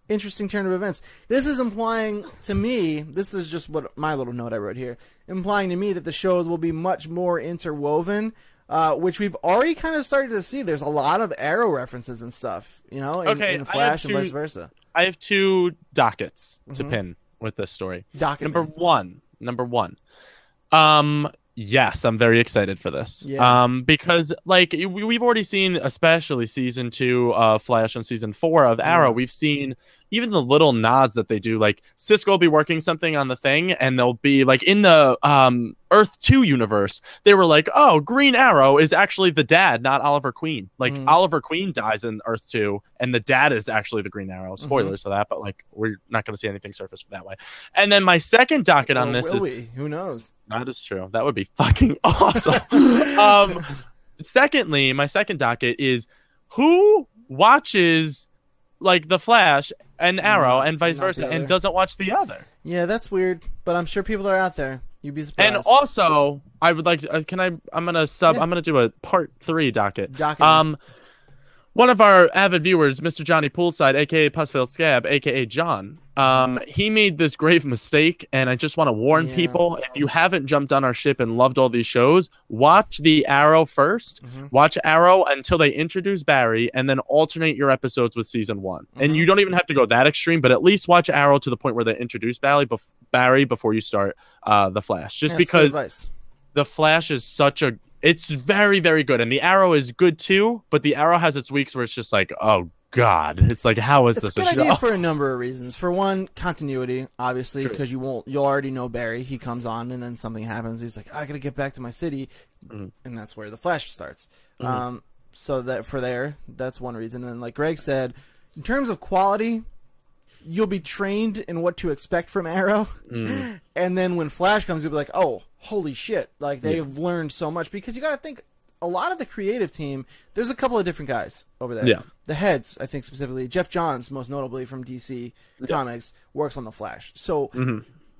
Interesting turn of events. This is implying to me, this is just what my little note I wrote here, implying to me that the shows will be much more interwoven, which we've already kind of started to see. There's a lot of Arrow references and stuff, in Okay, Flash I and have vice versa. I have 2 dockets to pin with this story. Docket Number man. one. Yes, I'm very excited for this. Yeah. Because like we've already seen, especially season 2 of Flash and season 4 of Arrow, we've seen even the little nods that they do. Like Cisco will be working something on the thing, and they'll be like in the Earth 2 universe. They were like, "Oh, Green Arrow is actually the dad, not Oliver Queen." Like Oliver Queen dies in Earth 2, and the dad is actually the Green Arrow. Spoilers for that, but like we're not going to see anything surface that way. And then my second docket on Or this will is we? Who knows? that is true. That would be fucking awesome. Secondly, my second docket is who watches like the Flash and Arrow and vice not versa the and other. doesn't watch the other. Yeah, that's weird, but I'm sure people are out there. You'd be surprised. And also, I would like to, I'm going to Yeah. I'm going to do a part 3 docket. Docket. One of our avid viewers, Mr. Johnny Poolside, aka Pussfield Scab, aka John, he made this grave mistake, and I just want to warn Yeah. people: if you haven't jumped on our ship and loved all these shows, watch the Arrow first. Watch Arrow until they introduce Barry, and then alternate your episodes with season 1. And you don't even have to go that extreme, but at least watch Arrow to the point where they introduce Barry before you start the Flash. Just Yeah, it's good because advice. the Flash is such a it's very, very good, and the Arrow is good too, but the Arrow has its weeks where it's just like, oh god, it's like, how is It's this a a good show? idea for a number of reasons. For one, continuity, obviously, because you'll already know Barry. He comes on, and then something happens. He's like, I gotta get back to my city, and that's where the Flash starts. So that that's one reason. And like Greg said, in terms of quality, you'll be trained in what to expect from Arrow, and then when Flash comes, you'll be like, oh, holy shit! Like they've learned so much, because you got to think. A lot of the creative team, there's a couple of different guys over there. Yeah. The heads, I think specifically, Jeff Johns, most notably from DC Comics, works on the Flash. So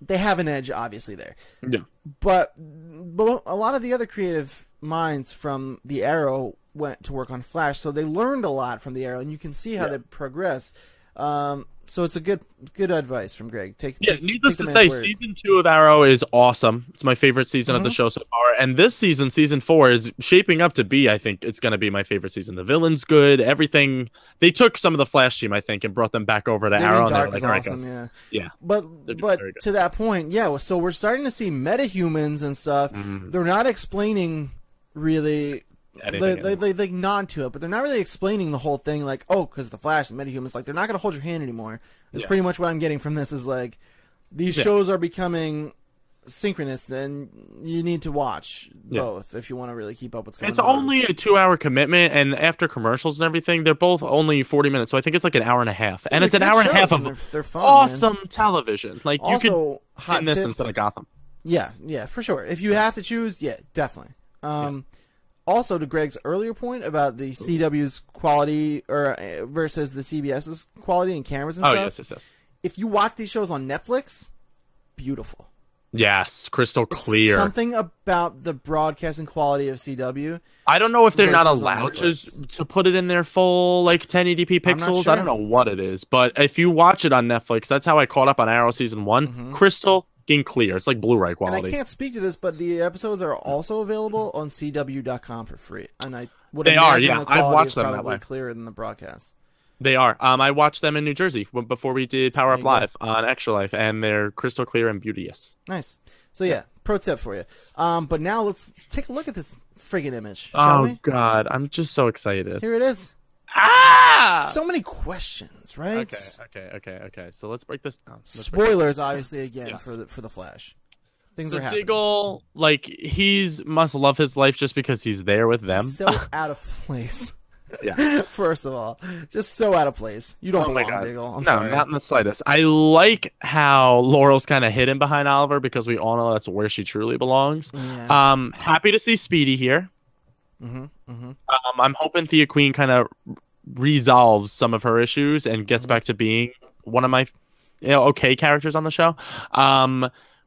they have an edge, obviously, there. Yeah. But a lot of the other creative minds from the Arrow went to work on Flash, so they learned a lot from the Arrow, and you can see how they progress. So it's a good advice from Greg. Needless take the to man's say, word. season 2 of Arrow is awesome. It's my favorite season of the show so far, and this season 4, is shaping up to be, I think it's going to be my favorite season. The villain's good, everything. They took some of the Flash team, I think, and brought them back over to Arrow, and they were Dark like, is all right, awesome, guys. yeah. Yeah. But very good. to that point, yeah. So we're starting to see metahumans and stuff. They're not explaining really. They nod to it, but they're not really explaining the whole thing. Like, oh, because the Flash and metahumans, like they're not going to hold your hand anymore. That's pretty much what I'm getting from this. Is like these shows are becoming synchronous, and you need to watch both if you want to really keep up what's going It's on. only a 2-hour commitment, and after commercials and everything, they're both only 40 minutes. So I think it's like an hour and a half, and it's an hour and a half of they're fun, awesome man. television. Like Also, you could hot in this tip. instead of Gotham. Yeah, for sure. If you have to choose, definitely. Also, to Greg's earlier point about the CW's quality versus the CBS's quality and cameras and stuff. Yes. If you watch these shows on Netflix, beautiful. Yes, crystal clear. Something about the broadcasting quality of CW. I don't know if they're not versus on allowed Netflix. to put it in their full like 1080p I'm not pixels. sure. I don't know what it is, but if you watch it on Netflix, that's how I caught up on Arrow season 1. Crystal clear. It's like Blu-ray And quality. I can't speak to this, but the episodes are also available on CW.com for free. And I would They are, imagine yeah. the I've quality watched is them that probably way. clearer than the broadcast. They are. I watched them in New Jersey before we did Power Up There you go. Live on Extra Life, and they're crystal clear and beauteous. Nice. So yeah, pro tip for you. But now let's take a look at this friggin' image, shall Oh we? God, I'm just so excited. Here it is. Ah! So many questions, right? Okay. So let's break this down. Spoilers, obviously, again Yes. for the Flash. Things So are happening. Diggle, like he's must love his life just because he's there with them. So out of place. Yeah. First of all, just so out of place. You don't Oh my belong, God. Diggle. I'm No, sorry. not in the slightest. I like how Laurel's kind of hidden behind Oliver because we all know that's where she truly belongs. Yeah. Happy to see Speedy here. Mm-hmm. I'm hoping Thea Queen kind of resolves some of her issues and gets back to being one of my okay characters on the show.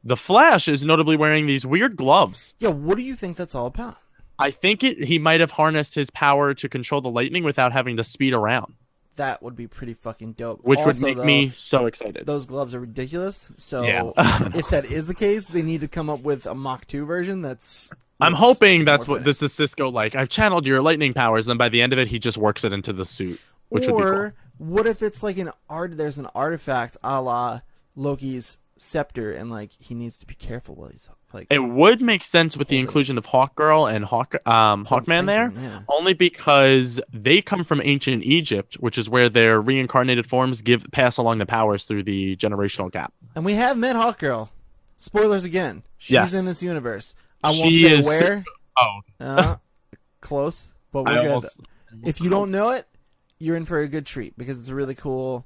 The Flash is notably wearing these weird gloves. Yeah, what do you think that's all about? I think he might have harnessed his power to control the lightning without having to speed around, That would be pretty fucking dope. which would Also, make though, me so excited. Those gloves are ridiculous. So Yeah. if that is the case, they need to come up with a Mach 2 version that's... I'm looks hoping more that's what fit. this is Cisco like. I've channeled your lightning powers, and then by the end of it, he just works it into the suit, which would be cool. Or what if it's like there's an artifact a la Loki's scepter, and like he needs to be careful while he's like... It would make sense with the Hold it. inclusion of Hawkgirl and That's what I'm Hawkman there, thinking, yeah. only because they come from ancient Egypt, which is where their reincarnated forms pass along the powers through the generational gap. And we have met Hawkgirl. Spoilers again. She's Yes. in this universe. I won't She say is- where. Oh, Close, but I we're good. almost- If you don't know it, you're in for a good treat because it's a really cool.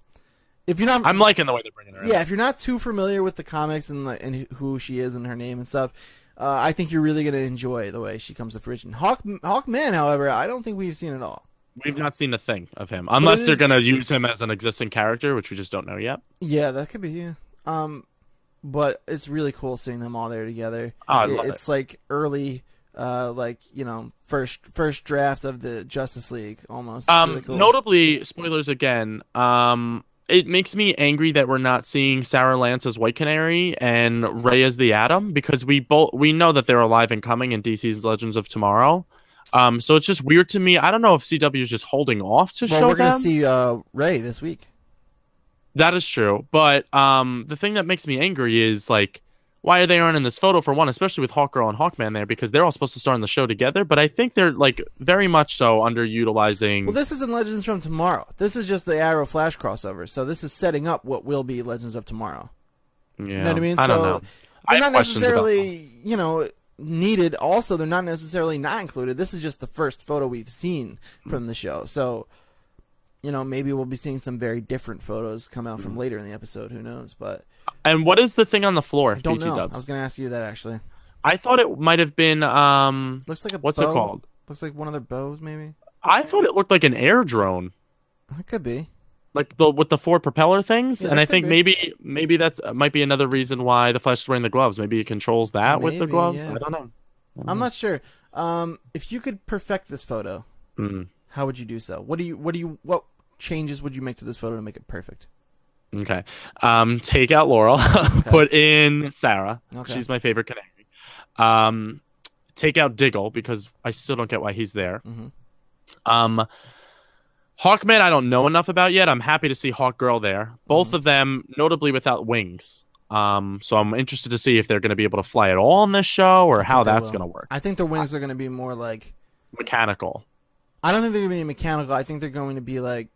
If you're not, I'm liking the way they're bringing her. in. yeah, if you're not too familiar with the comics and who she is and her name and stuff, I think you're really gonna enjoy the way she comes to fruition. Hawkman, however, I don't think we've seen it all. We've not seen a thing of him, unless it they're gonna is- use him as an existing character, which we just don't know yet. Yeah, that could be. Yeah. But it's really cool seeing them all there together. Oh, I love It's like early, like first draft of the Justice League almost. It's really cool. Notably, spoilers again. It makes me angry that we're not seeing Sarah Lance as White Canary and Ray as the Atom because we know that they're alive and coming in DC's Legends of Tomorrow. So it's just weird to me. I don't know if CW is just holding off to Well, show we're gonna them. see Ray this week. That is true, but the thing that makes me angry is like, why are they on in this photo for one, especially with Hawkgirl and Hawkman there, because they're all supposed to star in the show together. But I think they're like very much so underutilizing. Well, this isn't Legends from Tomorrow. This is just the Arrow Flash crossover. So this is setting up what will be Legends of Tomorrow. Yeah, You know what I mean? I don't So know. they're I not have questions about necessarily, needed. Also, they're not necessarily not included. This is just the first photo we've seen from the show. So, maybe we'll be seeing some very different photos come out from later in the episode. Who knows? But And what is the thing on the floor? I don't BT know. Dubs? I was going to ask you that actually. I thought it might have been Looks like a what's bow. it called? Looks like one of their bows, maybe. I thought it looked like an air drone, It could be. like with the 4 propeller things. Yeah, and that I could think be. maybe that's might be another reason why the Flash is wearing the gloves. Maybe it controls that with the Maybe, gloves. yeah. I don't know. I'm not sure. If you could perfect this photo, Mhm. how would you do so? What changes would you make to this photo to make it perfect? Okay. Take out Laurel, put in Sarah. Okay. She's my favorite canary. Take out Diggle because I still don't get why he's there. Mhm. Hawkman, I don't know enough about yet. I'm happy to see Hawkgirl there. Both Mm-hmm. of them, notably without wings. So I'm interested to see if they're going to be able to fly at all on this show or how they that's will. going to work. I think their wings are going to be more like. Mechanical. I don't think they're going to be mechanical. I think they're going to be like.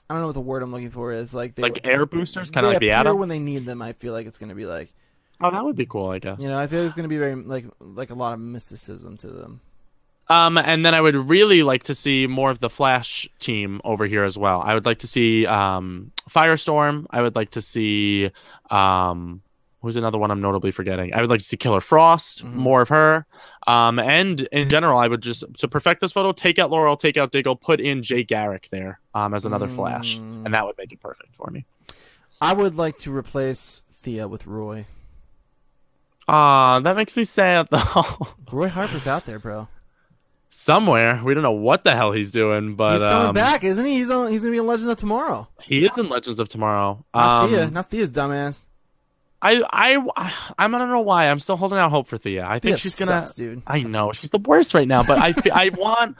I don't know what the word I'm looking for is. Like Like air boosters, kind they of like the appear Atom. when they need them. I feel like it's going to be like. Oh, that would be cool, I guess. You know, I feel it's going to be very like a lot of mysticism to them. And then I would really like to see more of the Flash team over here as well. I would like to see Firestorm. I would like to see who's another one I'm notably forgetting. I would like to see Killer Frost, more of her. And in general, I would just, to perfect this photo, take out Laurel, take out Diggle, put in Jay Garrick there as another Flash, and that would make it perfect for me. I would like to replace Thea with Roy. That makes me sad though. Roy Harper's out there, bro. Somewhere. We don't know what the hell he's doing, but he's coming back, isn't he? He's gonna be in Legends of Tomorrow. He is in Legends of Tomorrow. Not Thea's dumbass. I don't know why. I'm still holding out hope for Thea. I think she's gonna. Sucks, dude. I know she's the worst right now, but I want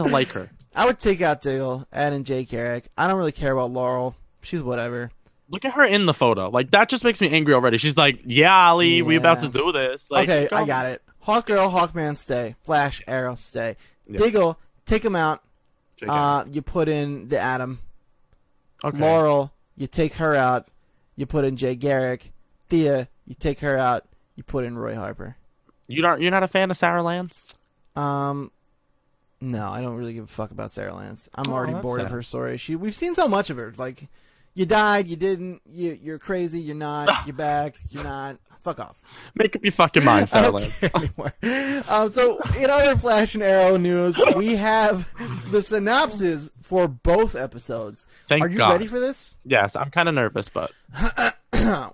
to like her. I would take out Diggle, add in Jay Garrick. I don't really care about Laurel. She's whatever. Look at her in the photo. Like that just makes me angry already. She's like, "Yeah, Ali, we about to do this." Like, okay, I got it. Hawkgirl, Hawkman, stay. Flash, Arrow, stay. Yeah. Diggle, take him out. You put in the Atom. Okay. Laurel, you take her out. You put in Jay Garrick. Thea, you take her out. You put in Roy Harper. You're not a fan of Sarah Lance? No, I don't really give a fuck about Sarah Lance. I'm already bored of her story. We've seen so much of her. Like, you died, you didn't, you're crazy, you're not, you're back, you're not. Fuck off. Make up your fucking mind, Sarah Lance. So, in other Flash and Arrow news, we have the synopsis for both episodes. Thank Are you God. ready for this? Yes, I'm kind of nervous, but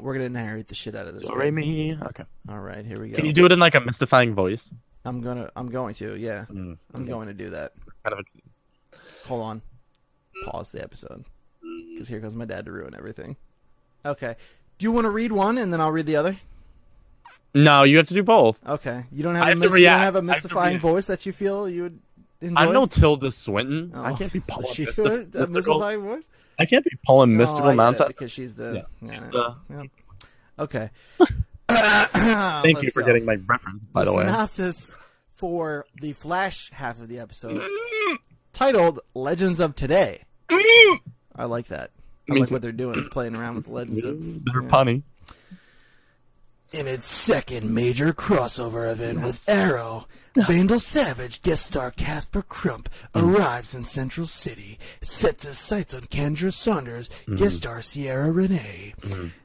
we're gonna narrate the shit out of this. Me. Okay. All right, here we go. Can you do it in like a mystifying voice? I'm going to. Yeah. I'm going to do that. Kind of. Hold on. Pause the episode. Because here comes my dad to ruin everything. Okay. Do you want to read one and then I'll read the other? No, you have to do both. Okay. You don't have a mystifying voice that you feel you would enjoy? I'm no Tilda Swinton. I can't be pulling mystical voice. I can't be pulling mystical nonsense. Because she's the... Yeah. Okay. Thank you for getting my reference, by the way. Synopsis for the Flash half of the episode, titled Legends of Today. I like that. I like what they're doing, playing around with the Legends of... They're punny. In its second major crossover event with Arrow, Vandal Savage guest star Casper Crump arrives in Central City, sets his sights on Kendra Saunders, guest star Sierra Renee.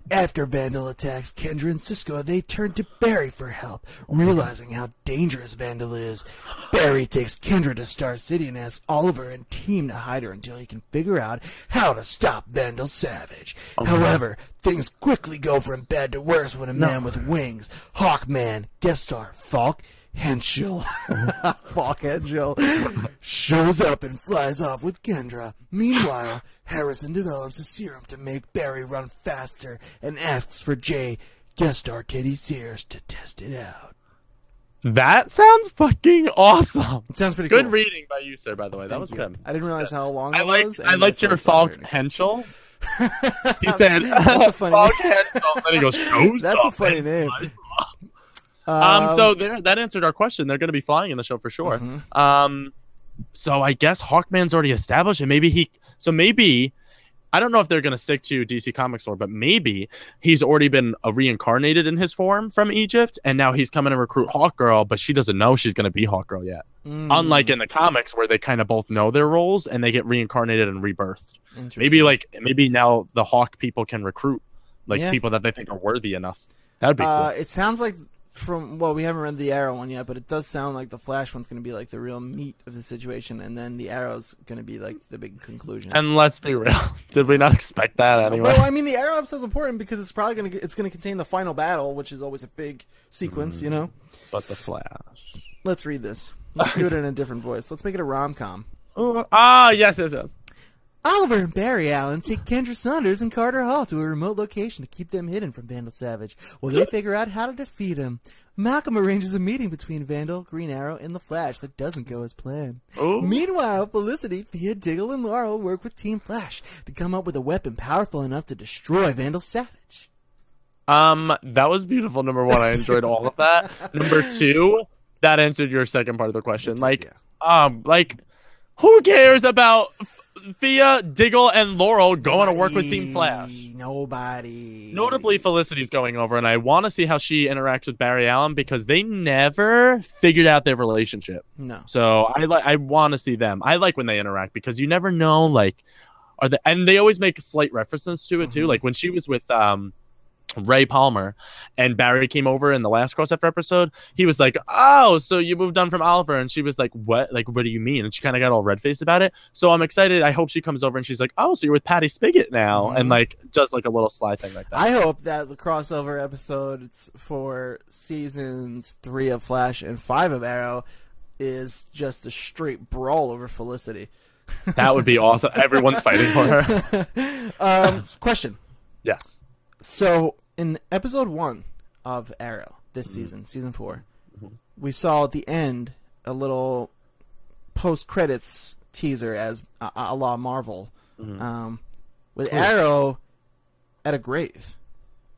After Vandal attacks Kendra and Cisco, they turn to Barry for help, realizing how dangerous Vandal is. Barry takes Kendra to Star City and asks Oliver and team to hide her until he can figure out how to stop Vandal Savage. However, things quickly go from bad to worse when a man with wings, Hawkman, guest star Falk Henschel, shows up and flies off with Kendra. Meanwhile, Harrison develops a serum to make Barry run faster and asks for Jay, guest star Teddy Sears, to test it out. That sounds fucking awesome. It sounds pretty good. Cool. Reading by you, sir, by the way. That was good. I didn't realize how long it was. I liked your Falk Henschel. He said, that's a funny Falk Henschel. Then he goes, shows that's up a funny name. So that answered our question. They're going to be flying in the show for sure. So I guess Hawkman's already established, and maybe I don't know if they're going to stick to DC Comics lore, but maybe he's already been reincarnated in his form from Egypt, and now he's coming to recruit Hawkgirl, but she doesn't know she's going to be Hawkgirl yet. Unlike in the comics where they kind of both know their roles and they get reincarnated and rebirthed. Maybe now the Hawk people can recruit people that they think are worthy enough. That'd be cool. It sounds like we haven't read the Arrow one yet, but it does sound like the Flash one's going to be like the real meat of the situation, and then the Arrow's going to be like the big conclusion. And let's be real, did we not expect that anyway? Well, I mean, the Arrow episode's important because it's probably going to contain the final battle, which is always a big sequence, you know. But the Flash. Let's read this. Let's do it in a different voice. Let's make it a rom-com. Yes. Oliver and Barry Allen take Kendra Saunders and Carter Hall to a remote location to keep them hidden from Vandal Savage while they figure out how to defeat him. Malcolm arranges a meeting between Vandal, Green Arrow, and the Flash that doesn't go as planned. Meanwhile, Felicity, Thea, Diggle, and Laurel work with Team Flash to come up with a weapon powerful enough to destroy Vandal Savage. That was beautiful, number one. I enjoyed all of that. Number two, that answered your second part of the question. Who cares about Thea, Diggle, and Laurel going to work with Team Flash. Nobody. Notably, Felicity's going over, and I want to see how she interacts with Barry Allen because they never figured out their relationship. No. So I want to see them. I like when they interact because you never know, like, and they always make slight references to it too. Like when she was with Ray Palmer and Barry came over in the last crossover episode, he was like, "Oh, so you moved on from Oliver?" And she was like, "What? Like, what do you mean?" And she kind of got all red-faced about it. So I'm excited. I hope she comes over and she's like, "Oh, so you're with Patty Spigot now," and like just like a little sly thing like that. I hope that the crossover episodes for seasons 3 of Flash and 5 of Arrow is just a straight brawl over Felicity. That would be awesome. Everyone's fighting for her. Question. Yes. So in episode 1 of Arrow this season, season 4, we saw at the end a little post-credits teaser as a la Marvel with Arrow at a grave.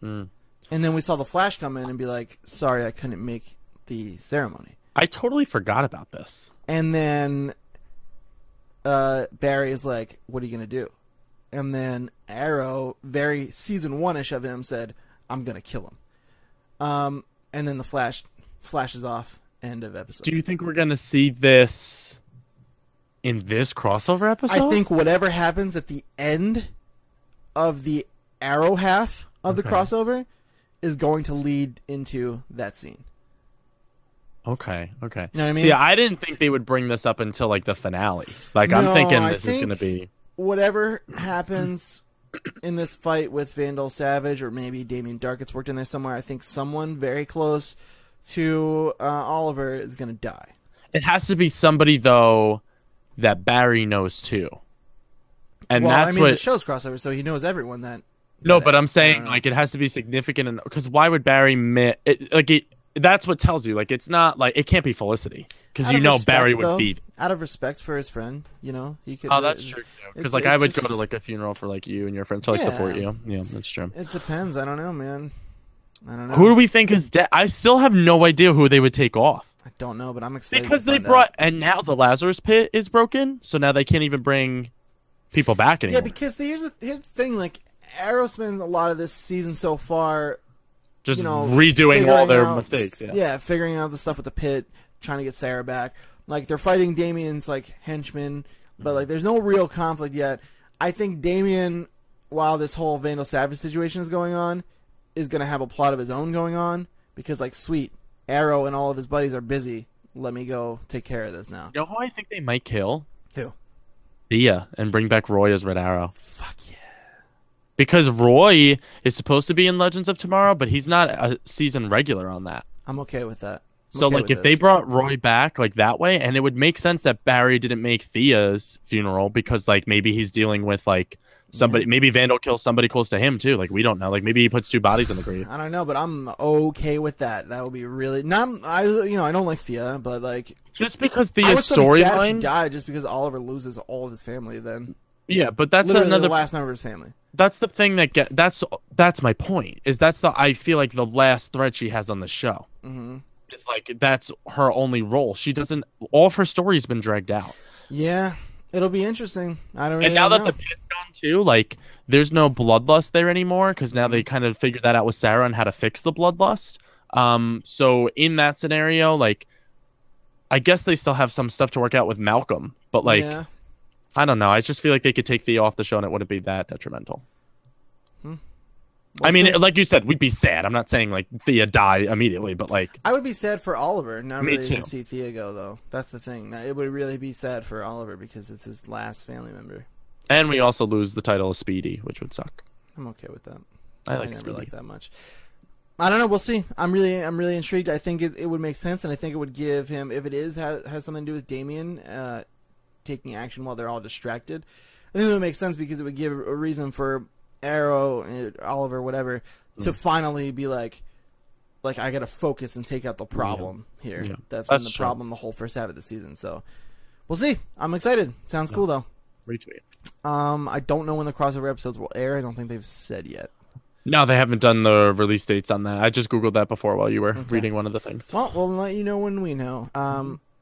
And then we saw the Flash come in and be like, "Sorry, I couldn't make the ceremony." I totally forgot about this. And then Barry is like, "What are you going to do?" And then Arrow, very season 1-ish of him, said, "I'm going to kill him." And then the Flash flashes off. End of episode. Do you think we're going to see this in this crossover episode? I think whatever happens at the end of the Arrow half of the crossover is going to lead into that scene. Okay. You know what I mean? See, I didn't think they would bring this up until like the finale. Like, No, I'm thinking I this is going to be whatever happens in this fight with Vandal Savage, or maybe Damien Dark gets worked in there somewhere. I think someone very close to Oliver is going to die. It has to be somebody though that Barry knows too, and Well, that's I mean, what. the show's crossover, so he knows everyone that. No, but I'm saying like it has to be significant, because why would Barry that's what tells you, like, it's not like it can't be Felicity, because you know Barry would be out of respect for his friend. You know, he could. Oh, that's true. Because like I would go to like a funeral for like you and your friends to like support you. Yeah, that's true. It depends. I don't know, man. I don't know. Who do we think is dead? I still have no idea who they would take off. I don't know, but I'm excited Because to they find brought out. and now the Lazarus Pit is broken, so now they can't even bring people back anymore. Yeah, because here's the thing. Like, Arrow spends a lot of this season so far just redoing figuring all their out, mistakes. Yeah, figuring out the stuff with the pit, trying to get Sarah back. Like, they're fighting Damien's like henchmen, but like there's no real conflict yet. I think Damien, while this whole Vandal Savage situation is going on, is gonna have a plot of his own going on, because like, sweet, Arrow and all of his buddies are busy. Let me go take care of this now. You know who I think they might kill? Who? Thea, and bring back Roy as Red Arrow. Fuck yeah. Because Roy is supposed to be in Legends of Tomorrow, but he's not a season regular on that. I'm okay with that. So, like, if they brought Roy back, like, that way, and it would make sense that Barry didn't make Thea's funeral, because, like, maybe he's dealing with, like, somebody, maybe Vandal kills somebody close to him, too. Like, we don't know. Like, maybe he puts 2 bodies in the grave. I don't know, but I'm okay with that. That would be really... I don't like Thea, but, like... Just because Thea's storyline... died just because Oliver loses all of his family, then... Yeah, but that's literally another... the last member of his family. That's the thing that that's my point. Is I feel like the last thread she has on the show. Mm-hmm. It's like that's her only role. She doesn't. All of her story's been dragged out. Yeah, it'll be interesting. I don't. Really And now know. that the pit's gone too, like there's no bloodlust there anymore, because now they kind of figured that out with Sarah and how to fix the bloodlust. So in that scenario, like, I guess they still have some stuff to work out with Malcolm, but like. Yeah. I don't know. I just feel like they could take Thea off the show and it wouldn't be that detrimental. I mean, like you said, we'd be sad. I'm not saying like Thea die immediately, but like I would be sad for Oliver, not Me really too. to see Thea go, though. That's the thing. It would really be sad for Oliver because it's his last family member. and we also lose the title of Speedy, which would suck. I'm okay with that. I like never Speedy. liked that much. I don't know. We'll see. I'm really intrigued. I think it would make sense, and I think it would give him, if it has something to do with Damien taking action while they're all distracted. I think it would make sense because it would give a reason for Arrow, Oliver, whatever, to finally be like I got to focus and take out the problem here. Yeah. That's That's been the true. problem the whole first half of the season. So we'll see. I'm excited. Sounds cool though. Retweet. I don't know when the crossover episodes will air. I don't think they've said yet. No, they haven't done the release dates on that. I just googled that before while you were reading one of the things. Well, we'll let you know when we know.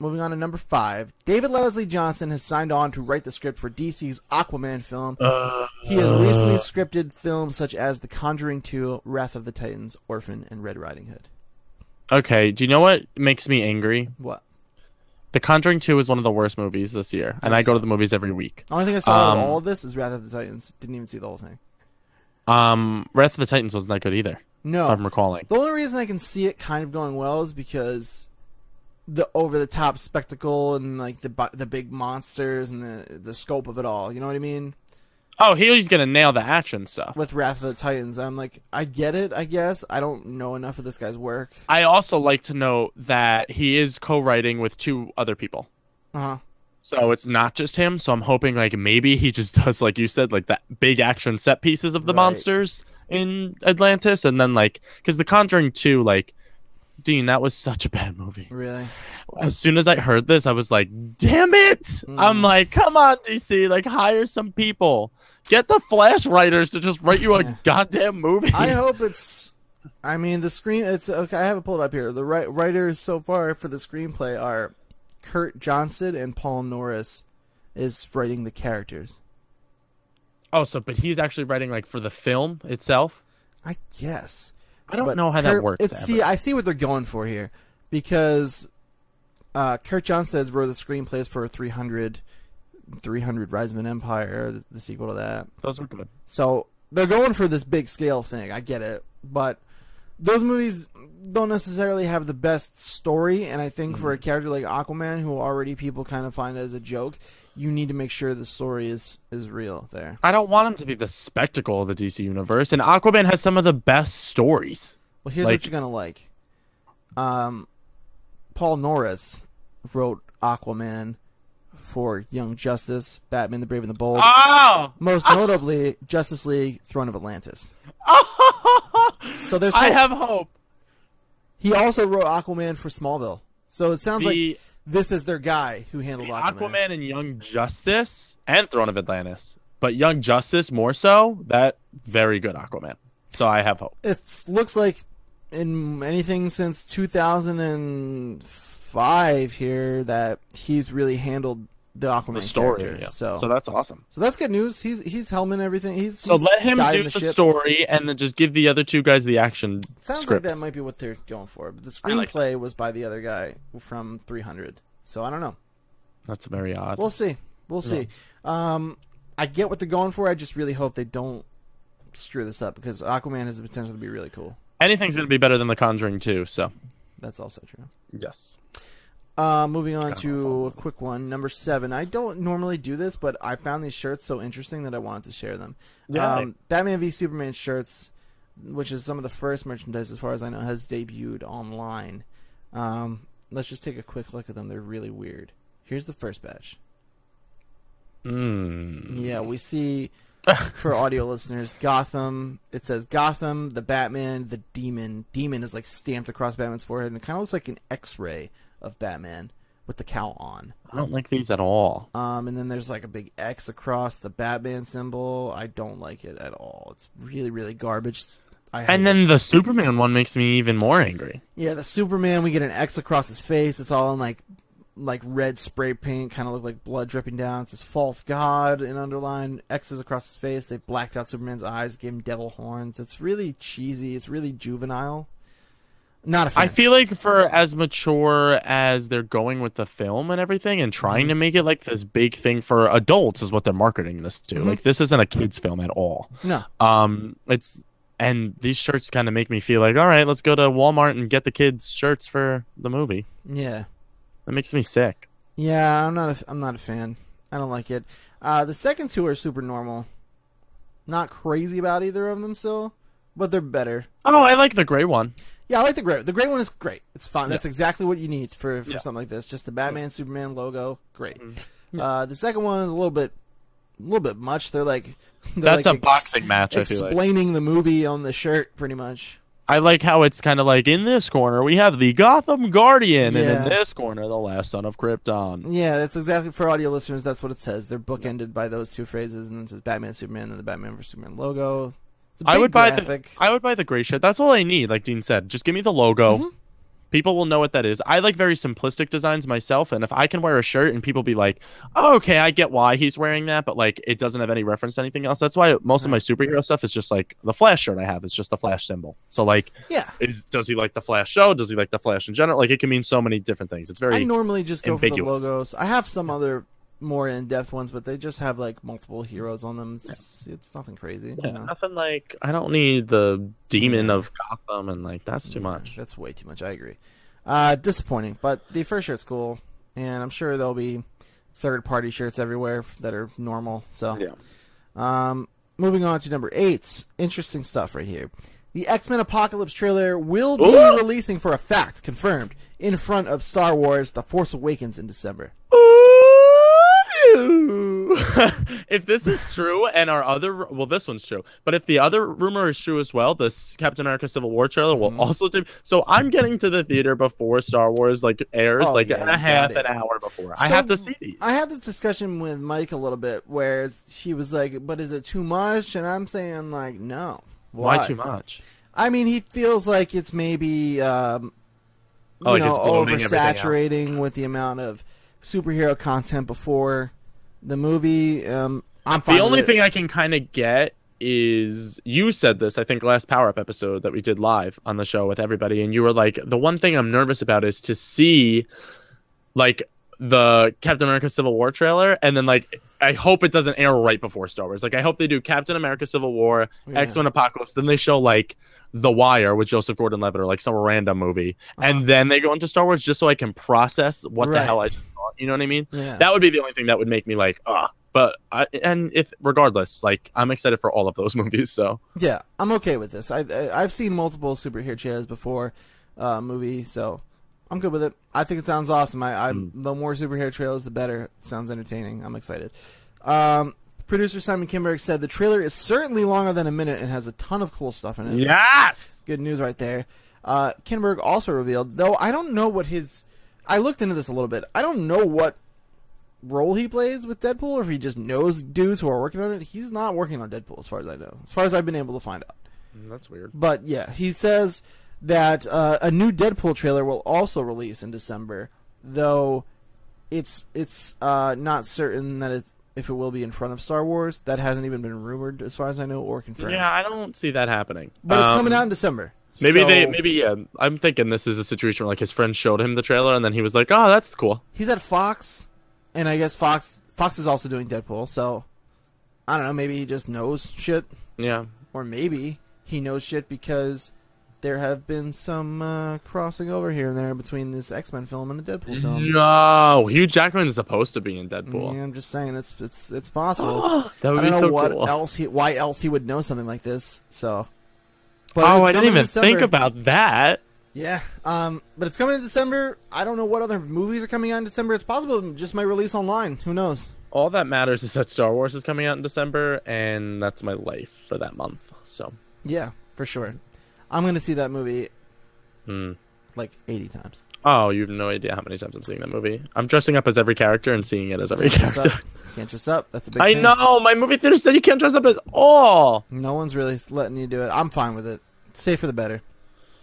moving on to number 5. David Leslie Johnson has signed on to write the script for DC's Aquaman film. He has recently scripted films such as The Conjuring 2, Wrath of the Titans, Orphan, and Red Riding Hood. Okay, do you know what makes me angry? What? The Conjuring 2 is one of the worst movies this year, and I go to the movies every week. The only thing I saw of all of this is Wrath of the Titans. Didn't even see the whole thing. Wrath of the Titans wasn't that good either. No. If I'm recalling. The only reason I can see it kind of going well is because the over-the-top spectacle and like the big monsters and the scope of it all. You know what I mean? Oh, he's gonna nail the action stuff. With Wrath of the Titans, I'm like, I get it, I guess. I don't know enough of this guy's work. I also like to note that he is co-writing with 2 other people. Uh-huh. So it's not just him. So I'm hoping like maybe he just does, like you said, like that big action set pieces of the monsters in Atlantis. And then like, because The Conjuring 2, like, Dean, that was such a bad movie. Really? As soon as I heard this, I was like, damn it. I'm like, come on, DC, like hire some people. Get the Flash writers to just write you a goddamn movie. I hope it's, I mean, the screen, it's, okay, I have it pulled up here. The writers so far for the screenplay are Kurt Johnson and Paul Norris is writing the characters. Oh, but he's actually writing like for the film itself? I guess. I don't know how that works. See, I see what they're going for here, because Kurt Johnson wrote the screenplays for 300 Rise of an Empire, the sequel to that. Those are good. So they're going for this big scale thing. I get it, but those movies don't necessarily have the best story, and I think for a character like Aquaman, who already people kind of find as a joke, you need to make sure the story is real there. I don't want him to be the spectacle of the DC universe, and Aquaman has some of the best stories. Well, here's what you're gonna like. Paul Norris wrote Aquaman for Young Justice, Batman the Brave and the Bold. Oh! Most notably, Justice League, Throne of Atlantis. So there's hope. I have hope. He also wrote Aquaman for Smallville. So it sounds like this is their guy who handles Aquaman. Aquaman and Young Justice and Throne of Atlantis. But Young Justice more so, that very good Aquaman. So I have hope. It looks like in anything since 2005 here that he's really handled the Aquaman story. character. Yeah. So that's awesome. So that's good news. He's helming everything. So let him do the story and then just give the other 2 guys the action. It sounds scripts. like that might be what they're going for. But the screenplay was by the other guy from 300. So I don't know. That's very odd. We'll see. We'll see. I get what they're going for. I just really hope they don't screw this up, because Aquaman has the potential to be really cool. Anything's going to be better than The Conjuring 2, so. That's also true. Yes. Moving on to a quick one, number 7. I don't normally do this, but I found these shirts so interesting that I wanted to share them. Yeah. Batman v Superman shirts, which is some of the first merchandise, as far as I know, has debuted online. Let's just take a quick look at them. They're really weird. Here's the first batch. Yeah, we see, for audio listeners, Gotham. It says Gotham, the Batman, the Demon. Demon is like stamped across Batman's forehead, and it kind of looks like an X-ray of Batman with the cowl on. I don't like these at all. And then there's like a big X across the Batman symbol. I don't like it at all. It's really, really garbage. And then the Superman one makes me even more angry. Yeah, the Superman, we get an X across his face. It's all in like red spray paint, kind of look like blood dripping down. It says false god in underline, X's across his face. They blacked out Superman's eyes, gave him devil horns. It's really cheesy. It's really juvenile. Not a fan. I feel like for as mature as they're going with the film and everything and trying to make it like this big thing for adults is what they're marketing this to. Like, this isn't a kid's film at all. No. And these shirts kind of make me feel like, all right, let's go to Walmart and get the kids shirts for the movie. Yeah. That makes me sick. Yeah, I'm not a fan. I don't like it. The second 2 are super normal. Not crazy about either of them still, but they're better. Oh, I like the gray one. Yeah, I like the gray. The gray one is great. It's fun. That's exactly what you need for something like this. Just the Batman Superman logo. Great. The second one is a little bit much. That's a boxing match. I feel like explaining the movie on the shirt, pretty much. I like how it's kind of like, in this corner we have the Gotham Guardian, and in this corner the last son of Krypton. Yeah, that's exactly, for audio listeners, that's what it says. They're bookended by those 2 phrases, and then it says Batman Superman and the Batman vs Superman logo. It's a big graphic. I would buy the gray shirt. That's all I need. Like Dean said, just give me the logo. People will know what that is. I like very simplistic designs myself, and if I can wear a shirt and people be like, oh, okay, I get why he's wearing that, but like it doesn't have any reference to anything else. That's why most of my superhero stuff is just like the Flash shirt I have. It's just the Flash symbol. So like, does he like the Flash show? Does he like the Flash in general? Like it can mean so many different things. It's very I normally just go ambiguous. for the logos. I have some other more in-depth ones, but they just have like multiple heroes on them. It's nothing crazy. Yeah, nothing like I don't need the demon of Gotham, and like that's too much. That's way too much. I agree. Disappointing, but the first shirt's cool, and I'm sure there'll be third-party shirts everywhere that are normal. So, moving on to number 8. Interesting stuff right here. The X-Men Apocalypse trailer will be releasing for a fact, confirmed, in front of Star Wars: The Force Awakens in December. If this is true, and our other, well, this one's true, but if the other rumor is true as well, this Captain America Civil War trailer will also do. So I'm getting to the theater before Star Wars like airs, a half an hour before. I have to see these. I had this discussion with Mike a little bit, where he was like, "But is it too much?" And I'm saying like, "No." Why too much? I mean, he feels like it's maybe oversaturating with the amount of superhero content before the movie. I'm fine. The only thing I can kind of get is you said this, I think, last Power Up episode that we did live on the show with everybody, and you were like, the one thing I'm nervous about is to see like the Captain America Civil War trailer, and then like I hope it doesn't air right before Star Wars. Like I hope they do Captain America Civil War, X-Men Apocalypse, then they show like The Wire with Joseph Gordon-Levitt or like some random movie, and then they go into Star Wars just so I can process what the hell I just thought. You know what I mean? Yeah. That would be the only thing that would make me like, But regardless, like I'm excited for all of those movies. So yeah, I'm okay with this. I've seen multiple superhero trailers before, movies, so I'm good with it. I think it sounds awesome. The more superhero trailers, the better. It sounds entertaining. I'm excited. Producer Simon Kinberg said the trailer is certainly longer than a minute and has a ton of cool stuff in it. Yes! Good news right there. Kinberg also revealed, though I don't know what I looked into this a little bit. I don't know what role he plays with Deadpool, or if he just knows dudes who are working on it. He's not working on Deadpool as far as I know. As far as I've been able to find out. That's weird. But yeah, he says that a new Deadpool trailer will also release in December, though it's not certain that if it will be in front of Star Wars. That hasn't even been rumored as far as I know or confirmed. Yeah, I don't see that happening. But it's coming out in December. Maybe I'm thinking this is a situation where like his friend showed him the trailer and then he was like, "Oh, that's cool." He's at Fox, and I guess Fox is also doing Deadpool, so I don't know, maybe he just knows shit. Yeah. Or maybe he knows shit because there have been some crossing over here and there between this X-Men film and the Deadpool film. No, Hugh Jackman is supposed to be in Deadpool. Yeah, I'm just saying it's possible. That would be so cool. Why else he would know something like this. So, but I didn't even think about that. Yeah, but it's coming in December. I don't know what other movies are coming out in December. It's possible it just might release online. Who knows? All that matters is that Star Wars is coming out in December, and that's my life for that month. So yeah, for sure. I'm going to see that movie like 80 times. Oh, you have no idea how many times I'm seeing that movie. I'm dressing up as every character and seeing it as every character. Can't dress up. That's a big thing. I know. My movie theater said you can't dress up as all. No one's really letting you do it. I'm fine with it. Safer the better.